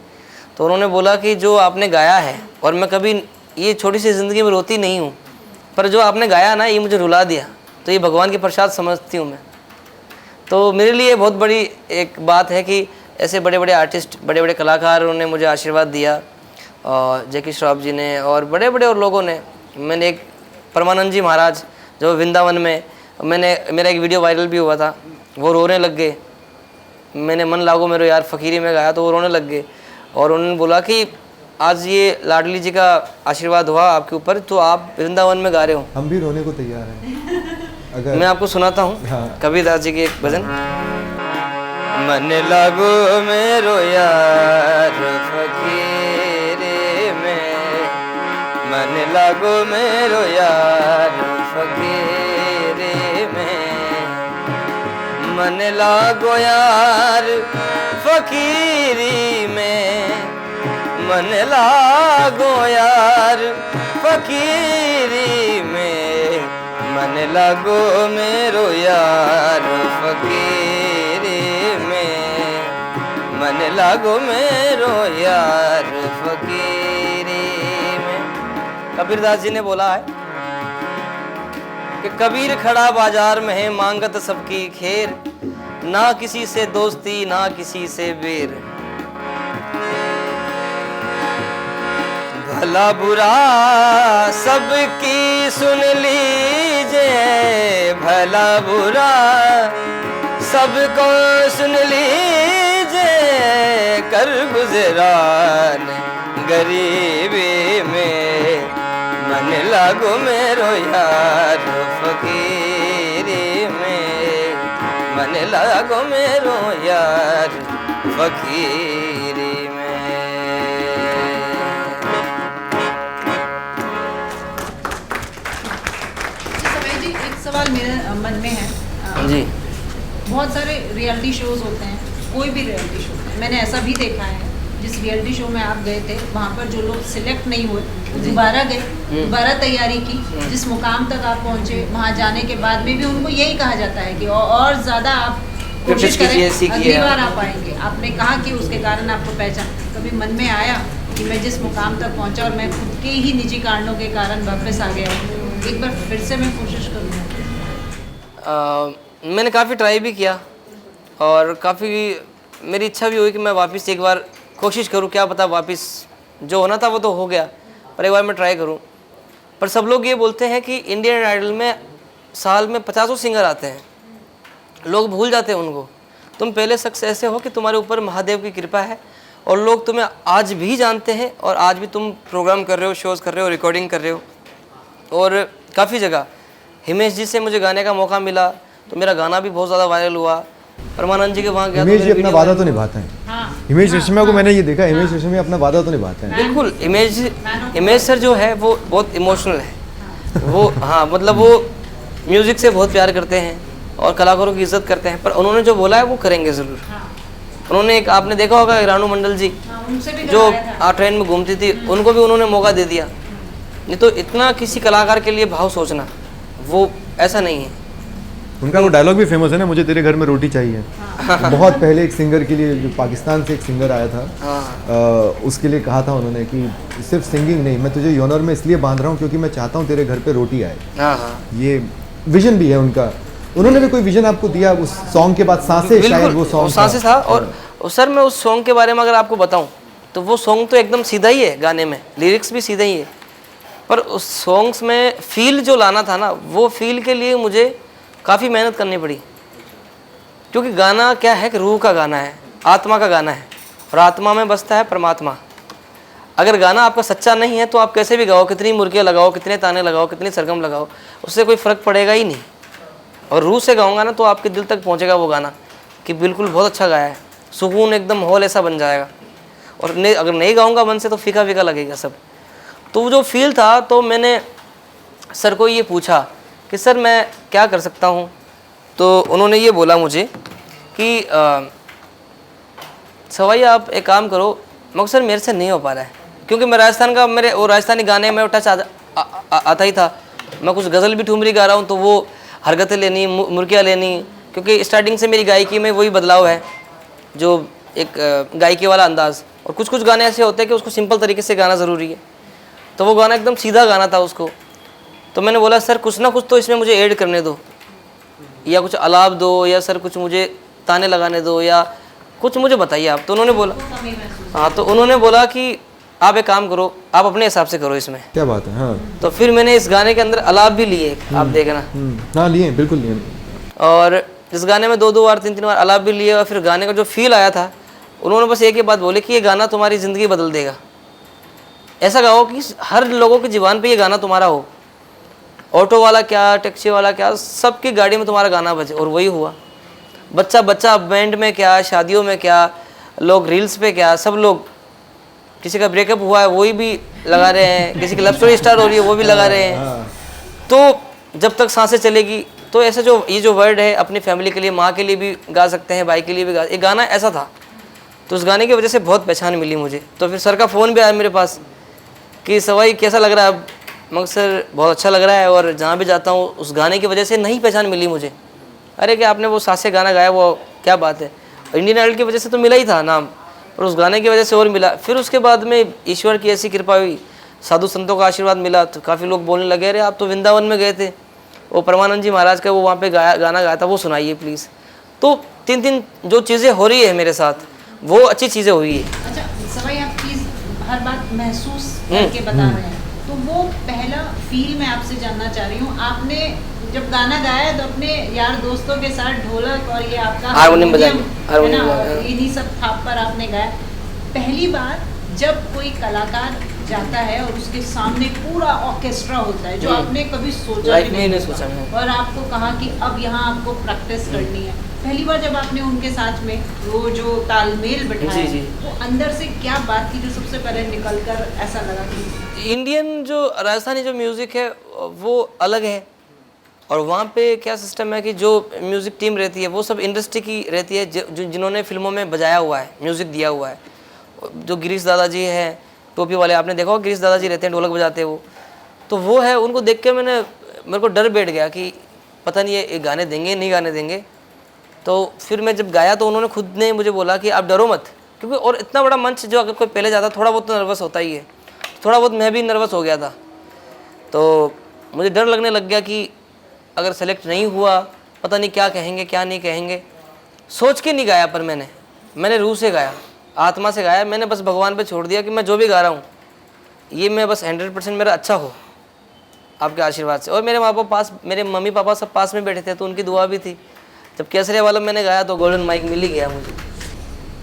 तो उन्होंने बोला कि जो आपने गाया है, और मैं कभी ये छोटी सी ज़िंदगी में रोती नहीं हूँ, पर जो आपने गाया ना ये मुझे रुला दिया, तो ये भगवान की प्रसाद समझती हूँ मैं। तो मेरे लिए बहुत बड़ी एक बात है कि ऐसे बड़े बड़े आर्टिस्ट, बड़े बड़े कलाकारों ने मुझे आशीर्वाद दिया, और जैकी श्रॉफ जी ने और बड़े बड़े और लोगों ने। मैंने एक परमानंद जी महाराज जो वृंदावन में, मेरा एक वीडियो वायरल भी हुआ था, वो रोने लग गए। मैंने मन लागो मेरो यार फ़कीरी में गाया तो वो रोने लग गए, और उन्होंने बोला कि आज ये लाडली जी का आशीर्वाद हुआ आपके ऊपर, तो आप वृंदावन में गा रहे हो। हम भी रोने को तैयार हैं अगर मैं आपको सुनाता हूँ हाँ। कबीरदास जी की एक भजन। मन लागो मेरो यार फकीरे में, मन लागो मेरो यार फकीरे में, मन लागो यार फकीरी में, मन लागो यार फकीरी में, मन लागो मेरो यार फकीरी में, मन लागो मेरो यार फकीरी में। कबीरदास जी ने बोला है कि कबीर खड़ा बाजार में है मांगत सबकी खैर, ना किसी से दोस्ती ना किसी से बैर, भला बुरा सबकी सुन लीजिए, भला बुरा सबको सुन लीजिए, कर गुजरान गरीबी में, मन लागो मेरो यार फकीरी में, मन लागो मेरो यार फकीरी में। जी एक सवाल मेरे मन में है। जी बहुत सारे रियलिटी शोज होते हैं, कोई भी रियलिटी शो, मैंने ऐसा भी देखा है जिस रियलिटी शो में आप गए थे वहाँ पर जो लोग सिलेक्ट नहीं हुए दोबारा गए, दोबारा तैयारी की, जिस मुकाम तक आप पहुँचे वहाँ जाने के बाद में भी उनको यही कहा जाता है कि और ज़्यादा आप कोशिश करें, अगली बार आप आएंगे। आपने कहा कि उसके कारण आपको पहचान, कभी मन में आया कि मैं जिस मुकाम तक पहुँचा और मैं खुद के ही निजी कारणों के कारण वापस आ गया, एक बार फिर से मैं कोशिश करूँगा? मैंने काफ़ी ट्राई भी किया, और काफ़ी मेरी इच्छा भी हुई कि मैं वापस एक बार कोशिश करूं, क्या पता वापस जो होना था वो तो हो गया, पर एक बार मैं ट्राई करूं। पर सब लोग ये बोलते हैं कि इंडियन आइडल में साल में 50 सिंगर आते हैं, लोग भूल जाते हैं उनको। तुम पहले शख्स ऐसे हो कि तुम्हारे ऊपर महादेव की कृपा है, और लोग तुम्हें आज भी जानते हैं, और आज भी तुम प्रोग्राम कर रहे हो, शोज़ कर रहे हो, रिकॉर्डिंग कर रहे हो, और काफ़ी जगह हिमेश जी से मुझे गाने का मौका मिला, तो मेरा गाना भी बहुत ज़्यादा वायरल हुआ। परमानंद जी के वहाँ गया, हिमेश जी अपना वादा तो निभाते हैं। हिमेश रेशमिया को मैंने ये देखा, हिमेश रेशमिया अपना वादा तो निभाते हैं। बिल्कुल, हिमेश सर जो है वो बहुत इमोशनल है, वो हाँ मतलब वो म्यूज़िक से बहुत प्यार करते हैं और कलाकारों की इज्जत करते हैं, पर उन्होंने जो बोला है वो करेंगे ज़रूर। उन्होंने एक, आपने देखा होगा रानू मंडल जी जो ट्रेन में घूमती थी, उनको भी उन्होंने मौका दे दिया। नहीं तो इतना किसी कलाकार के लिए भाव सोचना, वो ऐसा नहीं है। उनका वो डायलॉग भी फेमस है ना, मुझे तेरे घर में रोटी चाहिए। बहुत पहले एक सिंगर के लिए, जो पाकिस्तान से एक सिंगर आया था, उसके लिए कहा था उन्होंने कि सिर्फ सिंगिंग नहीं, मैं तुझे योनर में इसलिए बांध रहा हूँ क्योंकि मैं चाहता हूँ तेरे घर पे रोटी आए। ये विजन भी है उनका। उन्होंने भी कोई विजन आपको दिया उस सॉन्ग के बाद? सांसें, शायद वो सॉन्ग सांसें था। और सर मैं उस सॉन्ग के बारे में अगर आपको बताऊँ तो वो सॉन्ग तो एकदम सीधा ही है, गाने में लिरिक्स भी सीधा ही है, पर उस सॉन्ग्स में फील जो लाना था ना, वो फील के लिए मुझे काफ़ी मेहनत करनी पड़ी। क्योंकि गाना क्या है कि रूह का गाना है, आत्मा का गाना है, और आत्मा में बसता है परमात्मा। अगर गाना आपका सच्चा नहीं है तो आप कैसे भी गाओ, कितनी मुर्गियाँ लगाओ, कितने ताने लगाओ, कितनी सरगम लगाओ, उससे कोई फ़र्क पड़ेगा ही नहीं। और रूह से गाऊंगा ना तो आपके दिल तक पहुँचेगा वो गाना कि बिल्कुल बहुत अच्छा गाया है, सुकून एकदम माहौल ऐसा बन जाएगा। और अगर नहीं गाऊंगा मन से तो फीका फीका लगेगा सब। तो वो जो फील था, तो मैंने सर को ये पूछा कि सर मैं क्या कर सकता हूँ। तो उन्होंने ये बोला मुझे कि सवाई आप एक काम करो। मगर सर मेरे से नहीं हो पा रहा है, क्योंकि मैं राजस्थान का, मेरे वो राजस्थानी गाने में टच आता ही था। मैं कुछ गज़ल भी ठुमरी गा रहा हूँ तो वो हरकतें लेनी, मुर्कियाँ लेनी, क्योंकि स्टार्टिंग से मेरी गायकी में वही बदलाव है, जो एक गायकी वाला अंदाज़। और कुछ कुछ गाने ऐसे होते हैं कि उसको सिंपल तरीके से गाना ज़रूरी है, तो वो गाना एकदम सीधा गाना था उसको। तो मैंने बोला सर कुछ ना कुछ तो इसमें मुझे ऐड करने दो, या कुछ अलाप दो, या सर कुछ मुझे ताने लगाने दो, या कुछ मुझे बताइए आप। तो उन्होंने बोला, हाँ, तो उन्होंने बोला कि आप एक काम करो, आप अपने हिसाब से करो इसमें। क्या बात है। हाँ तो फिर मैंने इस गाने के अंदर अलाप भी लिए, आप देखना। हाँ, लिए बिल्कुल लिए। और इस गाने में 2-2 बार 3-3 बार अलाप भी लिए। और फिर गाने का जो फील आया था, उन्होंने बस एक ही बात बोली कि ये गाना तुम्हारी ज़िंदगी बदल देगा। ऐसा गाओ कि हर लोगों की ज़ुबान पे ये गाना तुम्हारा हो, ऑटो वाला क्या, टैक्सी वाला क्या, सबकी गाड़ी में तुम्हारा गाना बजे। और वही हुआ। बच्चा बच्चा बैंड में क्या, शादियों में क्या, लोग रील्स पे क्या, सब लोग, किसी का ब्रेकअप हुआ है वही भी लगा रहे हैं, किसी की लव स्टोरी स्टार्ट हो रही है वो भी लगा रहे हैं। तो जब तक सांसें चलेगी, तो ऐसे जो ये जो वर्ड है अपनी फैमिली के लिए, माँ के लिए भी गा सकते हैं, भाई के लिए भी गा। ये गाना ऐसा था, तो उस गाने की वजह से बहुत पहचान मिली मुझे। तो फिर सर का फ़ोन भी आया मेरे पास कि सवाई कैसा लग रहा है अब। मगर सर बहुत अच्छा लग रहा है, और जहाँ भी जाता हूँ उस गाने की वजह से नई पहचान मिली मुझे। अरे कि आपने वो सासे गाना गाया, वो क्या बात है। इंडियन आइडल की वजह से तो मिला ही था नाम, और उस गाने की वजह से और मिला। फिर उसके बाद में ईश्वर की ऐसी कृपा हुई, साधु संतों का आशीर्वाद मिला, तो काफ़ी लोग बोलने लगे, अरे आप तो वृंदावन में गए थे, वो परमानंद जी महाराज का वो वहाँ पे गाना गाया था, वो सुनाइए प्लीज़। तो 3 जो चीज़ें हो रही है मेरे साथ, वो अच्छी चीज़ें हुई है। अच्छा सवाई, आप चीज़ हर बात महसूस करके बता रहे हैं, तो वो पहला फील मैं आपसे जानना चाह रही हूँ। आपने जब गाना गाया तो अपने यार दोस्तों के साथ ढोलक और ये आपका हारमोनियम बजाया, है ना, इन्हीं सब थाप पर आपने गाया। पहली बार जब कोई कलाकार जाता है और उसके सामने पूरा ऑर्केस्ट्रा होता है, जो आपने कभी सोचा लाइफ भी में नहीं नहीं सोचा मैंने। और आपको कहा कि अब यहाँ आपको प्रैक्टिस करनी है, पहली बार जब आपने उनके साथ में वो जो तालमेल बिठाया, जी, जी। वो अंदर से क्या बात थी जो सबसे पहले निकल कर ऐसा लगा कि इंडियन जो राजस्थानी जो म्यूज़िक है वो अलग है। और वहाँ पे क्या सिस्टम है कि जो म्यूज़िक टीम रहती है वो सब इंडस्ट्री की रहती है, जिन्होंने फिल्मों में बजाया हुआ है, म्यूज़िक दिया हुआ है। जो गिरीश दादाजी हैं, टोपी वाले, आपने देखा हो गिरीश दादाजी रहते हैं, ढोलक बजाते हैं वो, तो वो है। उनको देख के मेरे को डर बैठ गया कि पता नहीं ये गाने देंगे नहीं गाने देंगे। तो फिर मैं जब गाया तो उन्होंने खुद ने मुझे बोला कि आप डरो मत, क्योंकि और इतना बड़ा मंच जो अगर कोई पहले जाता थोड़ा बहुत तो नर्वस होता ही है। थोड़ा बहुत मैं भी नर्वस हो गया था, तो मुझे डर लगने लग गया कि अगर सेलेक्ट नहीं हुआ पता नहीं क्या कहेंगे क्या नहीं कहेंगे। सोच के नहीं गाया, पर मैंने रूह से गाया, आत्मा से गाया। मैंने बस भगवान पे छोड़ दिया कि मैं जो भी गा रहा हूँ ये मैं बस 100% मेरा अच्छा हो आपके आशीर्वाद से। और मेरे माँ बाप पास, मेरे मम्मी पापा सब पास में बैठे थे, तो उनकी दुआ भी थी। जब केसरिया वाला मैंने गाया तो गोल्डन माइक मिल ही गया मुझे।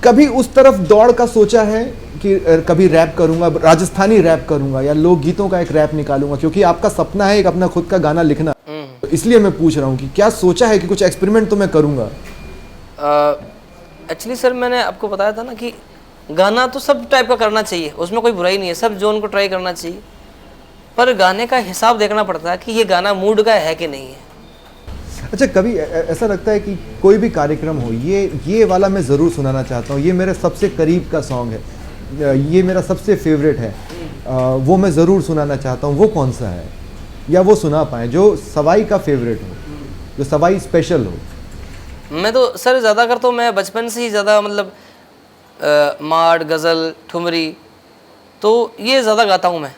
कभी उस तरफ दौड़ का सोचा है कि कभी रैप करूंगा, राजस्थानी रैप करूंगा, या लोकगीतों का एक रैप निकालूंगा, क्योंकि आपका सपना है एक अपना खुद का गाना लिखना, तो इसलिए मैं पूछ रहा हूँ कि क्या सोचा है कि कुछ एक्सपेरिमेंट तो मैं करूंगा? एक्चुअली सर मैंने आपको बताया था ना कि गाना तो सब टाइप का करना चाहिए, उसमें कोई बुराई नहीं है, सब जोन को ट्राई करना चाहिए, पर गाने का हिसाब देखना पड़ता है कि ये गाना मूड का है कि नहीं है। अच्छा, कभी ऐसा लगता है कि कोई भी कार्यक्रम हो, ये वाला मैं ज़रूर सुनाना चाहता हूँ, ये मेरे सबसे करीब का सॉन्ग है, ये मेरा सबसे फेवरेट है, वो मैं ज़रूर सुनाना चाहता हूँ, वो कौन सा है? या वो सुना पाएँ जो सवाई का फेवरेट हो, जो सवाई स्पेशल हो। मैं तो सर ज़्यादा कर तो मैं बचपन से ही ज़्यादा मतलब माड़, गज़ल, ठुमरी, तो ये ज़्यादा गाता हूँ मैं।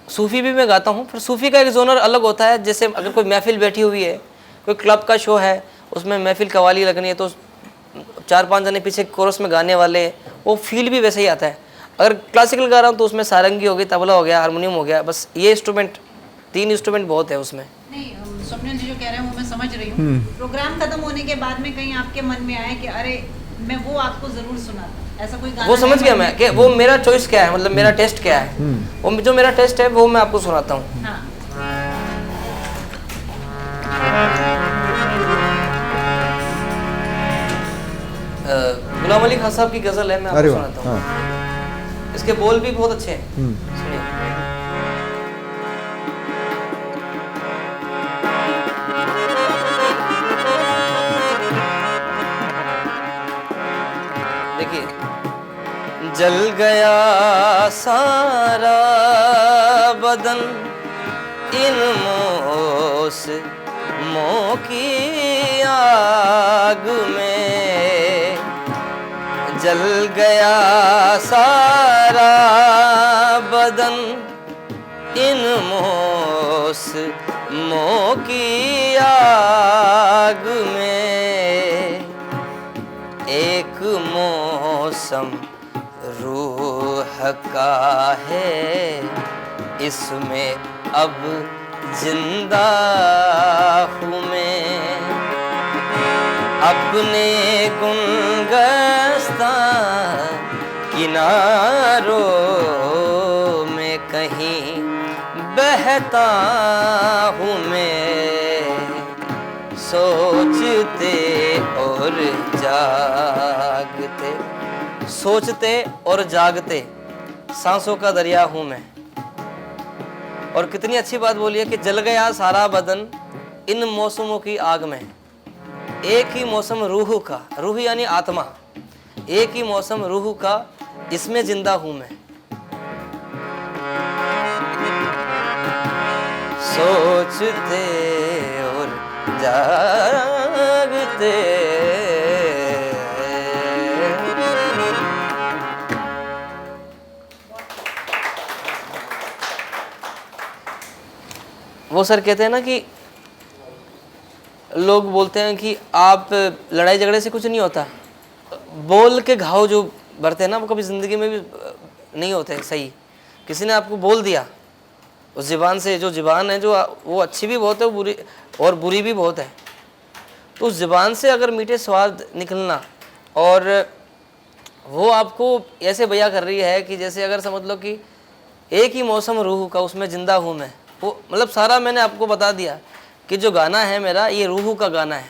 सूफ़ी भी मैं गाता हूँ, पर सूफ़ी का एक जोनर अलग होता है। जैसे अगर कोई महफ़िल बैठी हुई है, कोई क्लब का शो है, उसमें महफ़िल कवाली लगनी है, तो 4-5 जने पीछे कोरस में गाने वाले, वो फील भी वैसे ही आता है। अगर क्लासिकल गा रहा हूँ तो उसमें सारंगी हो गई, तबला हो गया, हारमोनियम हो गया, बस ये इंस्ट्रूमेंट, 3 इंस्ट्रूमेंट बहुत है उसमें। नहीं, स्वप्निल जी जो कह रहे हैं वो मैं समझ रही हूँ। प्रोग्राम खत्म होने के बाद में कहीं आपके मन में आए कि अरे मैं वो आपको जरूर सुनाता, ऐसा कोई गाना? वो समझ गया मैं कि वो मेरा चॉइस क्या है, मतलब मेरा टेस्ट क्या है, वो जो मेरा टेस्ट है वो मैं आपको सुनाता हूँ। हाँ। गुलाम अली खान साहब की गज़ल है, मैं अरे आपको वाह, सुनाता हूँ। हाँ। इसके बोल भी बहुत अच्छे हैं, सुनिए। देखिए, जल गया सारा बदन इन मौसमों की आग में, जल गया सारा बदन इन मौसमों की आग में। एक मौसम रूह का है, इसमें अब जिंदा हूँ मैं। अपने गुलगस्ता किनारों में कहीं बहता हूँ मैं, सोचते और जागते, सोचते और जागते सांसों का दरिया हूँ मैं। और कितनी अच्छी बात बोली है कि जल गया सारा बदन इन मौसमों की आग में। एक ही मौसम रूह का, रूह यानी आत्मा, एक ही मौसम रूह का, इसमें जिंदा हूं मैं। सोचते और जागते, वो सर कहते हैं ना कि लोग बोलते हैं कि आप लड़ाई झगड़े से कुछ नहीं होता, बोल के घाव जो भरते हैं ना वो कभी ज़िंदगी में भी नहीं होते सही। किसी ने आपको बोल दिया उस ज़ुबान से, जो ज़ुबान है जो वो अच्छी भी बहुत है, वो बुरी और बुरी भी बहुत है, तो उस ज़ुबान से अगर मीठे स्वाद निकलना और वो आपको ऐसे बयां कर रही है कि जैसे अगर समझ लो कि एक ही मौसम रूह का, उसमें ज़िंदा हूँ मैं, वो मतलब सारा मैंने आपको बता दिया कि जो गाना है मेरा ये रूह का गाना है,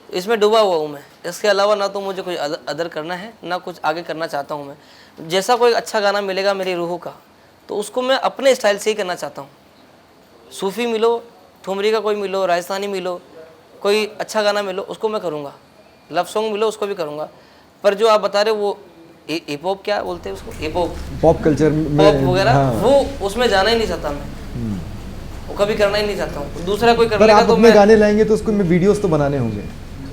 इसमें डूबा हुआ हूँ मैं। इसके अलावा ना तो मुझे कुछ अदर करना है, ना कुछ आगे करना चाहता हूँ मैं। जैसा कोई अच्छा गाना मिलेगा मेरी रूह का तो उसको मैं अपने स्टाइल से ही करना चाहता हूँ। सूफ़ी मिलो, ठुमरी का कोई मिलो, राजस्थानी मिलो, कोई अच्छा गाना मिलो, उसको मैं करूँगा। लव सॉन्ग मिलो, उसको भी करूँगा। पर जो आप बता रहे हो वो हिप हॉप, क्या बोलते हैं उसको, hip hop, pop culture pop वगैरह, हाँ। वो उसमें जाना ही नहीं चाहता मैं, वो कभी करना ही नहीं चाहता हूँ। दूसरा कोई कर पर लेगा आप तो अपने मैं गाने लाएंगे तो उसको में वीडियोस तो बनाने होंगे।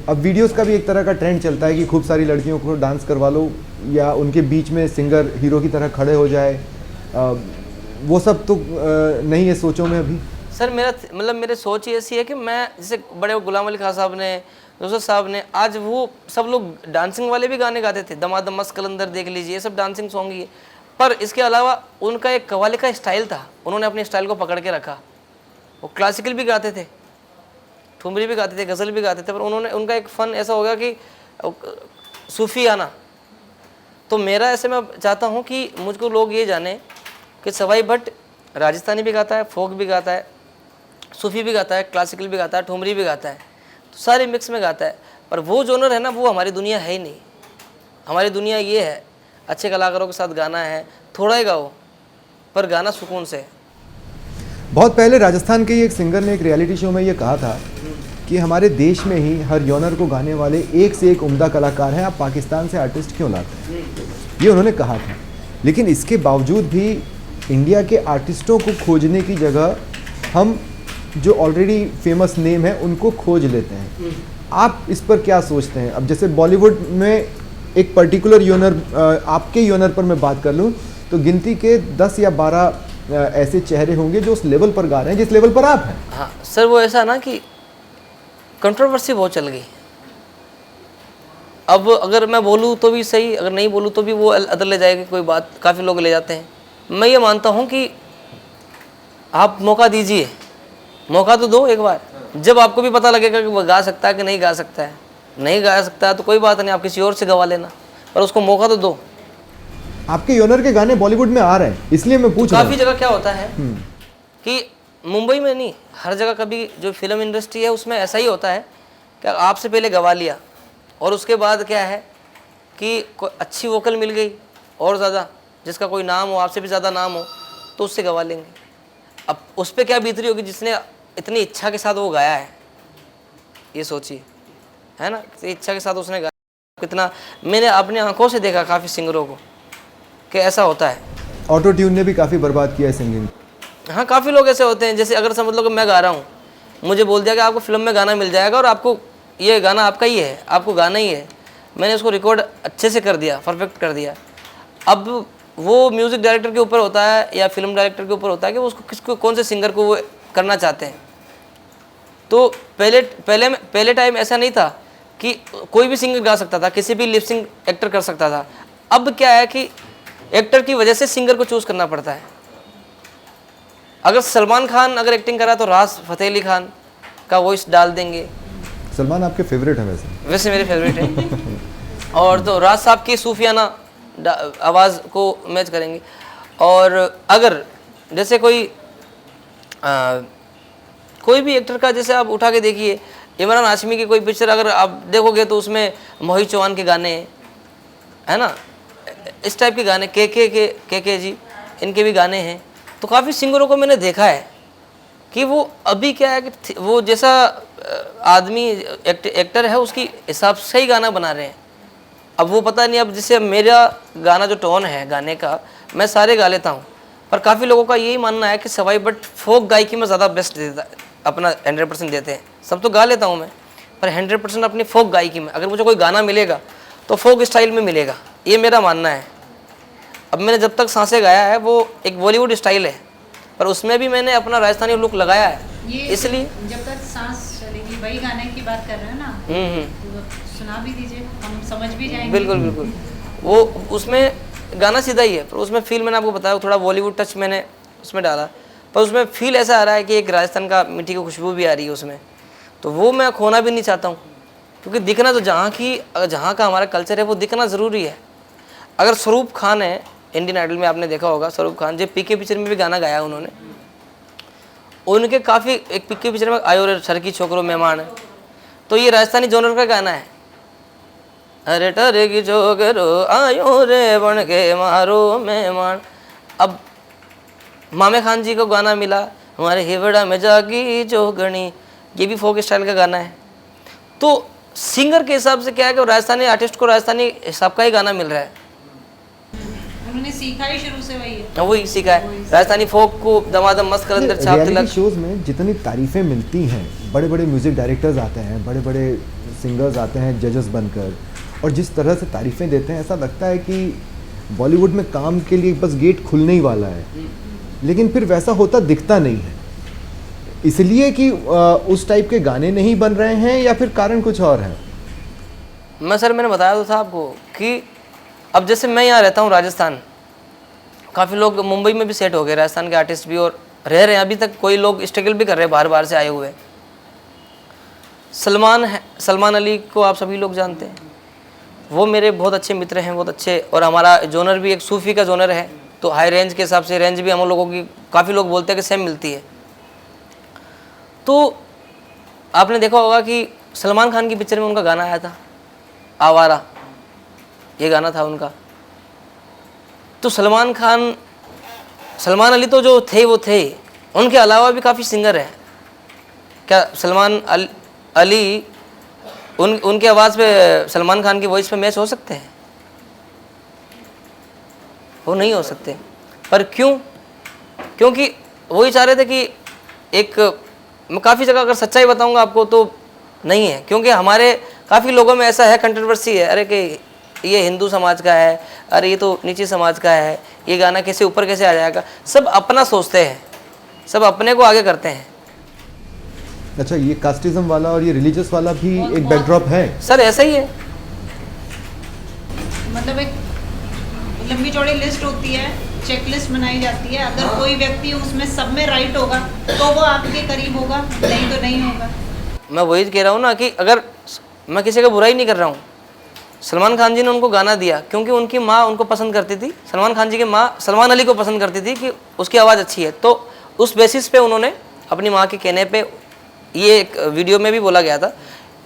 अब वीडियोस का भी एक तरह का ट्रेंड चलता है कि खूब सारी लड़कियों को डांस करवा लो या उनके बीच में सिंगर हीरो की तरह खड़े हो जाए, वो सब तो नहीं है सोचों में अभी। सर मेरा मतलब मेरी सोच ही ऐसी है कि मैं जैसे बड़े गुलाम अली खान साहब ने, नुसरत साहब ने, आज वो सब लोग डांसिंग वाले भी गाने गाते थे, दमादम मस्त कलंदर देख लीजिए, ये सब डांसिंग सॉन्ग ही है। पर इसके अलावा उनका एक कव्वाली का स्टाइल था, उन्होंने अपने स्टाइल को पकड़ के रखा। वो क्लासिकल भी गाते थे, ठुमरी भी गाते थे, गज़ल भी गाते थे, पर उन्होंने, उनका एक फ़न ऐसा हो गया कि सूफ़ी आना। तो मेरा ऐसे मैं चाहता हूँ कि मुझको लोग ये जाने कि सवाई भट्ट राजस्थानी भी गाता है, फोक भी गाता है, सूफ़ी भी गाता है, क्लासिकल भी गाता है, ठुमरी भी गाता है, तो सारे मिक्स में गाता है। पर वो जोनर है ना, वो हमारी दुनिया है ही नहीं। हमारी दुनिया ये है, अच्छे कलाकारों के साथ गाना है, थोड़ा ही गाओ पर गाना सुकून से। बहुत पहले राजस्थान के ही एक सिंगर ने एक रियलिटी शो में ये कहा था कि हमारे देश में ही हर जॉनर को गाने वाले एक से एक उम्दा कलाकार हैं, आप पाकिस्तान से आर्टिस्ट क्यों लाते हैं, ये उन्होंने कहा था। लेकिन इसके बावजूद भी इंडिया के आर्टिस्टों को खोजने की जगह हम जो ऑलरेडी फेमस नेम है उनको खोज लेते हैं। आप इस पर क्या सोचते हैं? अब जैसे बॉलीवुड में एक पर्टिकुलर यूनर, आपके यूनर पर मैं बात कर लूँ तो गिनती के 10 या 12 ऐसे चेहरे होंगे जो उस लेवल पर गा रहे हैं जिस लेवल पर आप हैं। हाँ सर, वो ऐसा ना कि कंट्रोवर्सी बहुत चल गई। अब अगर मैं बोलूँ तो भी सही, अगर नहीं बोलूँ तो भी वो अदर ले जाएगी कोई बात, काफ़ी लोग ले जाते हैं। मैं ये मानता हूँ कि आप मौका दीजिए, मौका तो दो एक बार, जब आपको भी पता लगेगा कि वो गा सकता है कि नहीं गा सकता है। नहीं गा सकता है तो कोई बात नहीं, आप किसी और से गवा लेना, पर उसको मौका तो दो। आपके यूनर के गाने बॉलीवुड में आ रहे हैं, इसलिए मैं पूछ रहा हूँ। काफ़ी जगह क्या होता है कि मुंबई में नहीं, हर जगह कभी जो फिल्म इंडस्ट्री है उसमें ऐसा ही होता है कि आपसे पहले गवा लिया और उसके बाद क्या है कि कोई अच्छी वोकल मिल गई और ज़्यादा, जिसका कोई नाम हो, आपसे भी ज़्यादा नाम हो, तो उससे गवा लेंगे। अब उस पर क्या बीतरी होगी जिसने इतनी इच्छा के साथ वो गाया है, ये सोचिए, है ना, इच्छा के साथ उसने गाया। कितना मैंने अपनी आंखों से देखा काफ़ी सिंगरों को कि ऐसा होता है। ऑटो ट्यून ने भी काफ़ी बर्बाद किया है सिंगिंग। हाँ, काफ़ी लोग ऐसे होते हैं, जैसे अगर समझ लो कि मैं गा रहा हूँ, मुझे बोल दिया कि आपको फिल्म में गाना मिल जाएगा और आपको ये गाना आपका ही है, आपको गाना ही है। मैंने उसको रिकॉर्ड अच्छे से कर दिया, परफेक्ट कर दिया। अब वो म्यूज़िक डायरेक्टर के ऊपर होता है या फिल्म डायरेक्टर के ऊपर होता है कि वो उसको किसको, कौन से सिंगर को वो करना चाहते हैं। तो पहले टाइम ऐसा नहीं था कि कोई भी सिंगर गा सकता था, किसी भी लिप सिंक एक्टर कर सकता था। अब क्या है कि एक्टर की वजह से सिंगर को चूज़ करना पड़ता है। अगर सलमान खान अगर एक्टिंग करा तो राहत फ़तेह अली खान का वॉइस डाल देंगे। सलमान आपके फेवरेट है वैसे? मेरे फेवरेट है। और तो राज साहब की सूफियाना आवाज़ को मैच करेंगे। और अगर जैसे कोई भी एक्टर का जैसे आप उठा के देखिए, इमरान हाशमी की कोई पिक्चर अगर आप देखोगे तो उसमें मोहित चौहान के गाने है ना, इस टाइप के गाने, के जी इनके भी गाने हैं। तो काफ़ी सिंगरों को मैंने देखा है कि वो अभी क्या है कि वो जैसा आदमी एक्टर है उसकी हिसाब से ही गाना बना रहे हैं। अब वो पता नहीं, अब जैसे मेरा गाना जो टोन है गाने का, मैं सारे गा लेता हूँ, पर काफ़ी लोगों का यही मानना है कि सवाई बट फोक गायकी में ज़्यादा बेस्ट देता, अपना 100% देते हैं। सब तो गा लेता हूँ मैं, पर 100% अपनी फोक गायकी में अगर मुझे कोई गाना मिलेगा तो फोक स्टाइल में मिलेगा, ये मेरा मानना है। अब मैंने जब तक सांसें गाया है वो एक बॉलीवुड स्टाइल है, पर उसमें भी मैंने अपना राजस्थानी लुक लगाया है, इसलिए। जब तक सांस चलेगी, वही गाने की बात कर रहे हैं ना, तो सुना भी दीजिए, हम समझ भी जाएंगे। बिल्कुल बिल्कुल, वो उसमें गाना सीधा ही है, पर उसमें फील मैंने आपको बताया थोड़ा बॉलीवुड टच मैंने उसमें डाला, पर उसमें फील ऐसा आ रहा है कि एक राजस्थान का मिट्टी की खुशबू भी आ रही है उसमें, तो वो मैं खोना भी नहीं चाहता हूँ। क्योंकि दिखना तो जहाँ का हमारा कल्चर है वो दिखना ज़रूरी है। अगर स्वरूप खान है, इंडियन आइडल में आपने देखा होगा, स्वरूप खान जो पीके पिक्चर में भी गाना गाया उन्होंने, उनके काफ़ी एक पीके पिक्चर में आयो रे सर की छोकरो मेहमान है, तो ये राजस्थानी जॉनर का गाना है। अरे टर की छोकरो आयो रे बन के मारो मेहमान। अब मामे खान जी को गाना मिला, हमारे हिवड़ा में जागी जोगणी, ये भी फोक स्टाइल का गाना है। तो सिंगर के हिसाब से क्या है कि राजस्थानी आर्टिस्ट को राजस्थानी हिसाब का ही गाना मिल रहा है, उन्होंने सीखा ही शुरू से वही है, वही सीखा है राजस्थानी फोक को दमादम मस्त कलंदर छाप रियलिटी तिलक। शोज में जितनी तारीफें मिलती हैं, बड़े बड़े म्यूजिक डायरेक्टर्स आते हैं, बड़े बड़े सिंगर्स आते हैं जजेस बनकर, और जिस तरह से तारीफें देते हैं, ऐसा लगता है कि बॉलीवुड में काम के लिए बस गेट खुलने ही वाला है, लेकिन फिर वैसा होता दिखता नहीं है। इसलिए कि उस टाइप के गाने नहीं बन रहे हैं या फिर कारण कुछ और है? मैंने बताया तो था आपको कि अब जैसे मैं यहाँ रहता हूँ राजस्थान, काफ़ी लोग मुंबई में भी सेट हो गए राजस्थान के आर्टिस्ट भी, और रह रहे हैं अभी तक, कोई लोग स्ट्रगल भी कर रहे हैं बाहर से आए हुए। सलमान अली को आप सभी लोग जानते हैं, वो मेरे बहुत अच्छे मित्र हैं, बहुत अच्छे। और हमारा जोनर भी एक सूफ़ी का जोनर है, तो हाई रेंज के हिसाब से रेंज भी हम लोगों की काफ़ी लोग बोलते हैं कि सेम मिलती है। तो आपने देखा होगा कि सलमान खान की पिक्चर में उनका गाना आया था आवारा, ये गाना था उनका। तो सलमान अली तो जो थे वो थे, उनके अलावा भी काफ़ी सिंगर हैं। क्या सलमान अली उनके आवाज़ पे सलमान खान की वॉइस पे मैच हो सकते हैं? वो नहीं हो सकते। पर क्यों? क्योंकि वही चाह रहे थे कि मैं काफ़ी जगह अगर सच्चाई बताऊंगा आपको तो नहीं है, क्योंकि हमारे काफ़ी लोगों में ऐसा है, कंट्रोवर्सी है, अरे कि ये हिंदू समाज का है, अरे ये तो नीचे समाज का है, ये गाना कैसे ऊपर कैसे आ जाएगा। सब अपना सोचते हैं, सब अपने को आगे करते हैं। अच्छा, ये कास्टिज्म वाला और ये रिलीजियस वाला भी एक बैकड्रॉप है सर, ऐसा ही है। मतलब एक लंबी चौड़ी लिस्ट होती है, चेकलिस्ट बनाई जाती है, अगर कोई व्यक्ति उसमें सब में राइट होगा तो वो आपके करीब होगा, नहीं तो नहीं होगा। मैं वही कह रहा हूँ ना कि अगर मैं किसी का बुराई नहीं कर रहा हूँ, सलमान खान जी ने उनको गाना दिया क्योंकि उनकी माँ उनको पसंद करती थी, सलमान खान जी की माँ सलमान अली को पसंद करती थी कि उसकी आवाज़ अच्छी है, तो उस बेसिस पे उन्होंने अपनी माँ के कहने पे, ये एक वीडियो में भी बोला गया था,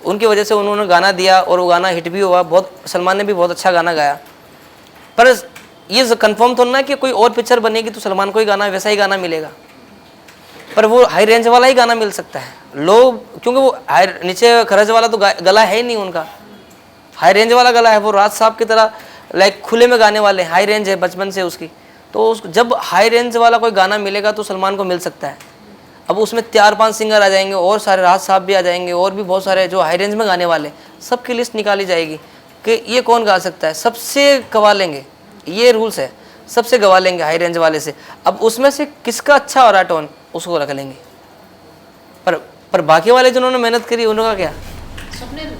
उनकी वजह से उन्होंने गाना दिया और वो गाना हिट भी हुआ, बहुत सलमान ने भी बहुत अच्छा गाना गाया। पर ये कंफर्म तो ना कि कोई और पिक्चर बनेगी तो सलमान को ही गाना वैसा ही गाना मिलेगा, पर वो हाई रेंज वाला ही गाना मिल सकता है लोग, क्योंकि वो नीचे खरज वाला तो गला है ही नहीं उनका, हाई रेंज वाला गला है। वो राज साहब की तरह लाइक खुले में गाने वाले, हाई रेंज है बचपन से उसकी, तो जब हाई रेंज वाला कोई गाना मिलेगा तो सलमान को मिल सकता है। अब उसमें 4-5 सिंगर आ जाएंगे और सारे राज साहब भी आ जाएंगे और भी बहुत सारे जो हाई रेंज में गाने वाले, सबकी लिस्ट निकाली जाएगी कि ये कौन गा सकता है, सबसे गवा लेंगे, ये रूल्स है, सबसे गवा लेंगे हाई रेंज वाले से। अब उसमें से किसका अच्छा हो रहा है टोन, उसको रख लेंगे। पर बाकी वाले जिन्होंने मेहनत करी उनका क्या। स्वप्निल,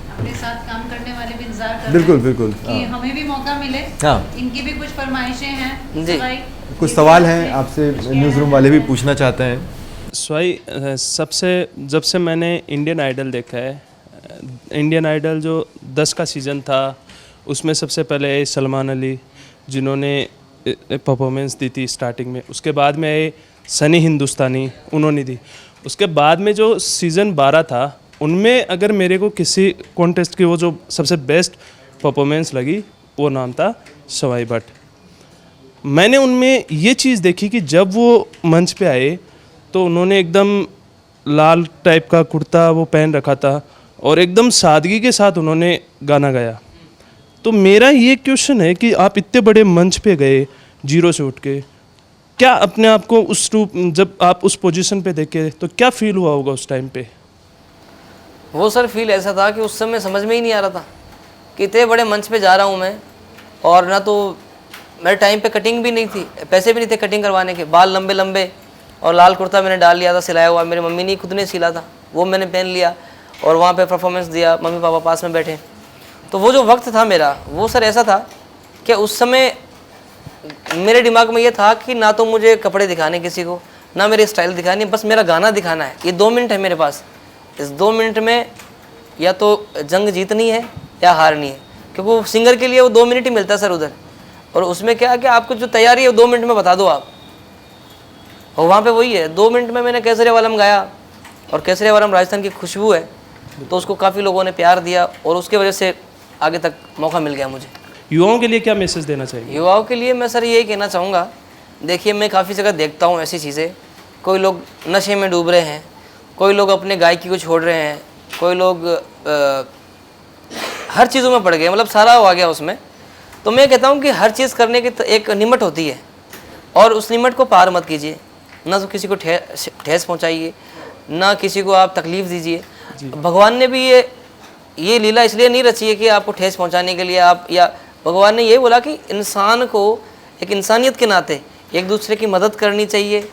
अपने साथ काम करने वाले भी इंतजार कर बिल्कुल रहे हैं बिल्कुल कि हमें भी मौका मिले। हाँ। इनकी भी कुछ फरमाइशें हैं जी। सवाई, कुछ सवाल हैं आपसे, न्यूज़ रूम वाले भी पूछना चाहते हैं। स्वाई, सबसे जब से मैंने इंडियन आइडल देखा है, इंडियन आइडल जो 10 का सीज़न था उसमें सबसे पहले सलमान अली जिन्होंने परफॉर्मेंस दी थी स्टार्टिंग में, उसके बाद में आए सनी हिंदुस्तानी, उन्होंने दी। उसके बाद में जो सीज़न 12 था उनमें अगर मेरे को किसी कॉन्टेस्ट की वो जो सबसे बेस्ट परफॉर्मेंस लगी वो नाम था सवाई भट्ट। मैंने उनमें ये चीज़ देखी कि जब वो मंच पे आए तो उन्होंने एकदम लाल टाइप का कुर्ता वो पहन रखा था और एकदम सादगी के साथ उन्होंने गाना गाया। तो मेरा ये क्वेश्चन है कि आप इतने बड़े मंच पे गए जीरो से उठ के, क्या अपने आप को उस रूप, जब आप उस पोजीशन पे देखे तो क्या फील हुआ होगा उस टाइम पे? वो सर फील ऐसा था कि उस समय समझ में ही नहीं आ रहा था कि इतने बड़े मंच पे जा रहा हूँ मैं, और ना तो मेरे टाइम पे कटिंग भी नहीं थी, पैसे भी नहीं थे कटिंग करवाने के, बाल लंबे लंबे और लाल कुर्ता मैंने डाल लिया था सिलाया हुआ, मेरी मम्मी ने खुद ने सिला था, वो मैंने पहन लिया और वहाँ पे परफॉर्मेंस दिया, मम्मी पापा पास में बैठे। तो वो जो वक्त था मेरा, वो सर ऐसा था कि उस समय मेरे दिमाग में ये था कि ना तो मुझे कपड़े दिखाने किसी को, ना मेरी स्टाइल दिखानी, बस मेरा गाना दिखाना है। ये 2 मिनट है मेरे पास, इस 2 मिनट में या तो जंग जीतनी है या हारनी है, क्योंकि वो सिंगर के लिए वो 2 मिनट ही मिलता है सर उधर। और उसमें क्या है कि आपको जो तैयारी है वो 2 मिनट में बता दो आप, और वहाँ पे वही है। 2 मिनट में मैंने केसरिया वालम गाया, और केसरिया वालम राजस्थान की खुशबू है, तो उसको काफ़ी लोगों ने प्यार दिया और उसके वजह से आगे तक मौका मिल गया मुझे। युवाओं के लिए क्या मैसेज देना चाहिए? युवाओं के लिए मैं सर यही कहना चाहूँगा, देखिए मैं काफ़ी जगह देखता हूँ ऐसी चीज़ें, कोई लोग नशे में डूब रहे हैं, कोई लोग अपने गायकी को छोड़ रहे हैं, कोई लोग हर चीज़ों में पड़ गए, मतलब सारा हो आ गया उसमें। तो मैं कहता हूँ कि हर चीज़ करने की एक लिमिट होती है, और उस लिमिट को पार मत कीजिए, ना तो किसी को ठेस पहुँचाइए, ना किसी को आप तकलीफ़ दीजिए। भगवान ने भी ये लीला इसलिए नहीं रची है कि आपको ठेस पहुँचाने के लिए आप, या भगवान ने ये बोला कि इंसान को एक इंसानियत के नाते एक दूसरे की मदद करनी चाहिए,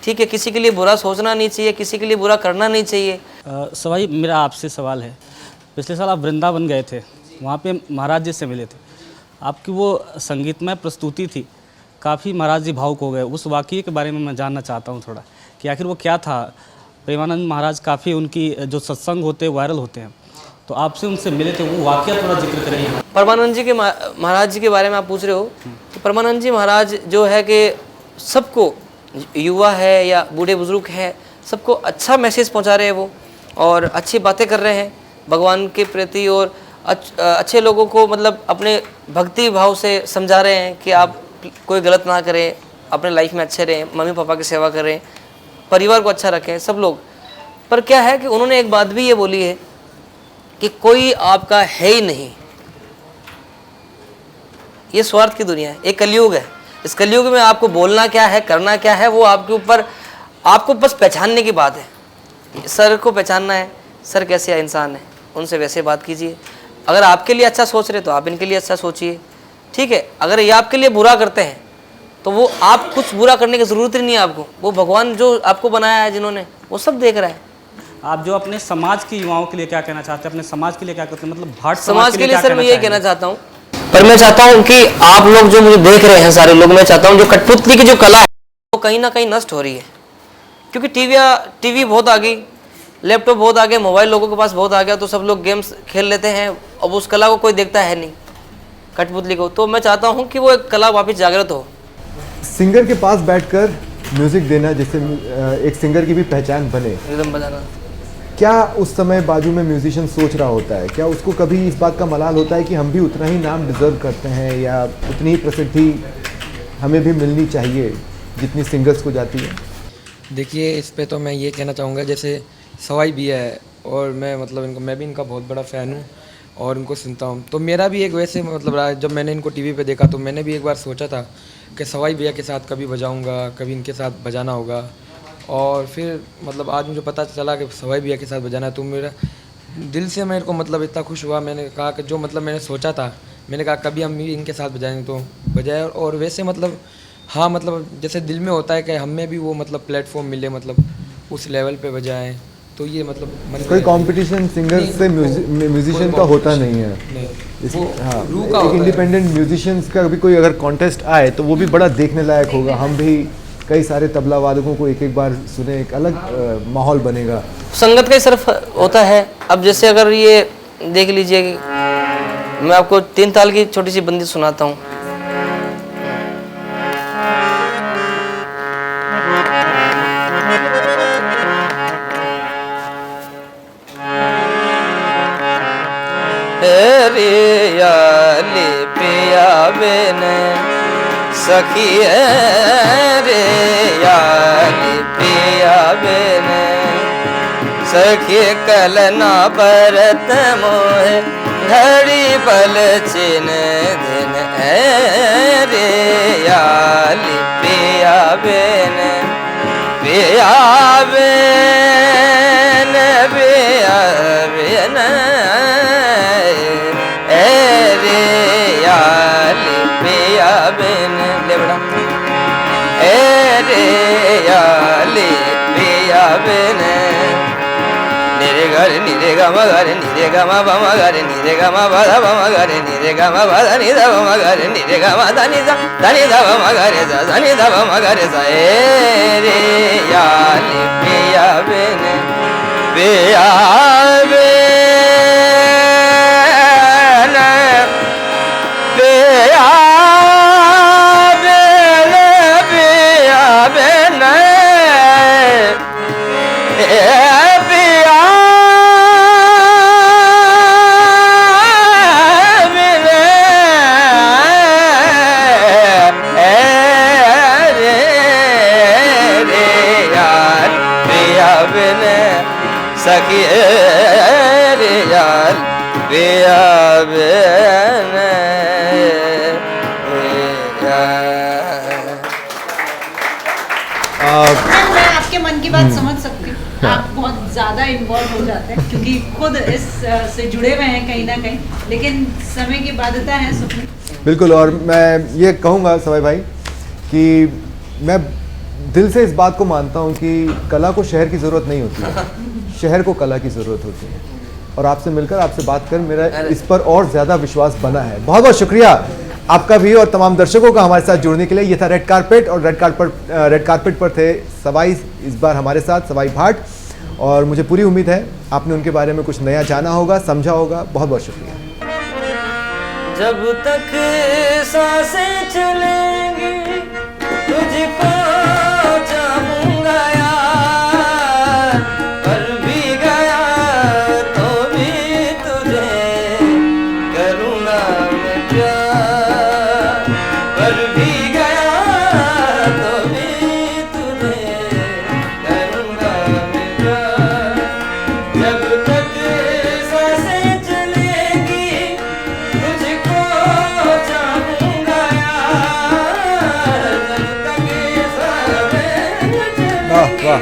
ठीक है, किसी के लिए बुरा सोचना नहीं चाहिए, किसी के लिए बुरा करना नहीं चाहिए। सवाई, मेरा आपसे सवाल है, पिछले साल आप वृंदावन गए थे, वहाँ पे महाराज जी से मिले थे, आपकी वो संगीतमय प्रस्तुति थी, काफ़ी महाराज जी भावुक हो गए। उस वाक़ये के बारे में मैं जानना चाहता हूँ थोड़ा, कि आखिर वो क्या था। प्रेमानंद महाराज काफ़ी, उनकी जो सत्संग होते हैं वायरल होते हैं, तो आपसे उनसे मिले थे, वो वाक़या थोड़ा जिक्र करिए। परमानंद जी के महाराज जी के बारे में आप पूछ रहे हो, तो परमानंद जी महाराज जो है कि सबको, युवा है या बूढ़े बुजुर्ग है, सबको अच्छा मैसेज पहुंचा रहे हैं वो, और अच्छी बातें कर रहे हैं भगवान के प्रति, और अच्छे लोगों को मतलब अपने भक्ति भाव से समझा रहे हैं कि आप कोई गलत ना करें, अपने लाइफ में अच्छे रहें, मम्मी पापा की सेवा करें, परिवार को अच्छा रखें सब लोग। पर क्या है कि उन्होंने एक बात भी ये बोली है कि कोई आपका है ही नहीं, ये स्वार्थ की दुनिया है, एक कलयुग है। इस कलयुग में आपको बोलना क्या है, करना क्या है, वो आपके ऊपर, आपको बस पहचानने की बात है। सर को पहचानना है, सर कैसे इंसान है, उनसे वैसे बात कीजिए। अगर आपके लिए अच्छा सोच रहे तो आप इनके लिए अच्छा सोचिए, ठीक है। अगर ये आपके लिए बुरा करते हैं तो वो, आप कुछ बुरा करने की ज़रूरत ही नहीं है आपको, वो भगवान जो आपको बनाया है जिन्होंने, वो सब देख रहा है। आप जो अपने समाज के युवाओं के लिए क्या कहना चाहते हैं, अपने समाज के लिए क्या करते हैं, मतलब भाट समाज के लिए क्या सर मैं ये चाहेंगे? कहना चाहता हूँ, पर मैं चाहता हूँ कि आप लोग जो मुझे देख रहे हैं सारे लोग, मैं चाहता हूँ जो कठपुतली की जो कला है वो कहीं ना कहीं नष्ट हो रही है, क्योंकि टीवी बहुत आ गई, लैपटॉप बहुत आ गया, मोबाइल लोगों के पास बहुत आ गया, तो सब लोग गेम्स खेल लेते हैं, अब उस कला को कोई देखता है नहीं, कठपुतली को। तो मैं चाहता हूँ कि वो एक कला वापस जागृत हो। सिंगर के पास बैठकर म्यूजिक देना, जिससे एक सिंगर की भी पहचान बने, रिदम बजाना, क्या उस समय बाजू में म्यूजिशियन सोच रहा होता है? क्या उसको कभी इस बात का मलाल होता है कि हम भी उतना ही नाम डिजर्व करते हैं, या उतनी ही प्रसिद्धि हमें भी मिलनी चाहिए जितनी सिंगर्स को जाती है? देखिए, इस पे तो मैं ये कहना चाहूँगा, जैसे सवाई भी है और मैं मतलब मैं भी इनका बहुत बड़ा फ़ैन हूँ, और उनको सुनता हूँ। तो मेरा भी एक वैसे मतलब रहा, जब मैंने इनको टीवी पे देखा तो मैंने भी एक बार सोचा था कि सवाई भैया के साथ कभी बजाऊँगा, कभी इनके साथ बजाना होगा। और फिर मतलब आज मुझे पता चला कि सवाई भैया के साथ बजाना है, तो मेरा दिल से मेरे को मतलब इतना खुश हुआ। मैंने कहा कि जो मतलब मैंने सोचा था, मैंने कहा कभी हम भी इनके साथ बजाएंगे तो बजाए। और वैसे मतलब हाँ, मतलब जैसे दिल में होता है कि हमें भी वो मतलब प्लेटफॉर्म मिले, मतलब उस लेवल पे बजाएं, तो ये मतलब मन कोई में- कंपटीशन सिंगर से म्यूजिशियन का होता नहीं है। नहीं, इस- वो हाँ, रूह का एक होता है। इंडिपेंडेंट म्यूजिशियंस का भी कोई अगर कॉन्टेस्ट आए तो वो भी बड़ा देखने लायक होगा। हम भी कई सारे तबला वादकों को एक एक बार सुने, एक अलग माहौल बनेगा। संगत का ही सिर्फ होता है। अब जैसे अगर ये देख लीजिए कि मैं आपको 3 ताल की छोटी सी बंदी सुनाता हूँ। रे याली पिया बिन सखी रे याली पिया बिन सखी कलना बरत मोहे घड़ी पल चिन दिन रे याली पिया बिन पिया बिन पिया बिन रे याली पिया बिन ले बड़ा रे याली पिया बिन निरे घर निरे गम घर निरे गम बम घर निरे गम बद बम घर निरे गम बद नि द बम घर निरे गम धनि द बम घर ज धनि द बम घर ज रे याली पिया बिन पिया बिन पिया बिन पिया बिन सखी रे यार पिया बिन मैं आपके मन की बात समझ सकती हूँ। आप बहुत ज़्यादा इन्वॉल्व हो जाते हैं क्योंकि खुद इस से जुड़े हुए हैं कहीं ना कहीं, लेकिन समय की बाध्यता है सुखनी। बिल्कुल। और मैं ये कहूँगा सवाई भाई कि मैं दिल से इस बात को मानता हूँ कि कला को शहर की ज़रूरत नहीं होती है, शहर को कला की ज़रूरत होती है। और आपसे मिलकर, आपसे बात कर मेरा इस पर और ज़्यादा विश्वास बना है। बहुत बहुत शुक्रिया आपका भी और तमाम दर्शकों का हमारे साथ जुड़ने के लिए। ये था रेड कारपेट, और रेड कारपेट पर थे सवाई, इस बार हमारे साथ सवाई भाट। और मुझे पूरी उम्मीद है आपने उनके बारे में कुछ नया जाना होगा, समझा होगा। बहुत बहुत शुक्रिया। जब तक सांसें चलेंगी तुझको चाहूंगा यार, पर भी गया तो भी तुझे करूंगा मैं प्यार, पर भी गया तो भी तुझे करूंगा मैं प्यार। जब तक सांसें चलेंगी तुझको चाहूंगा यार, जब तक सांसें चलेंगी वाह वाह।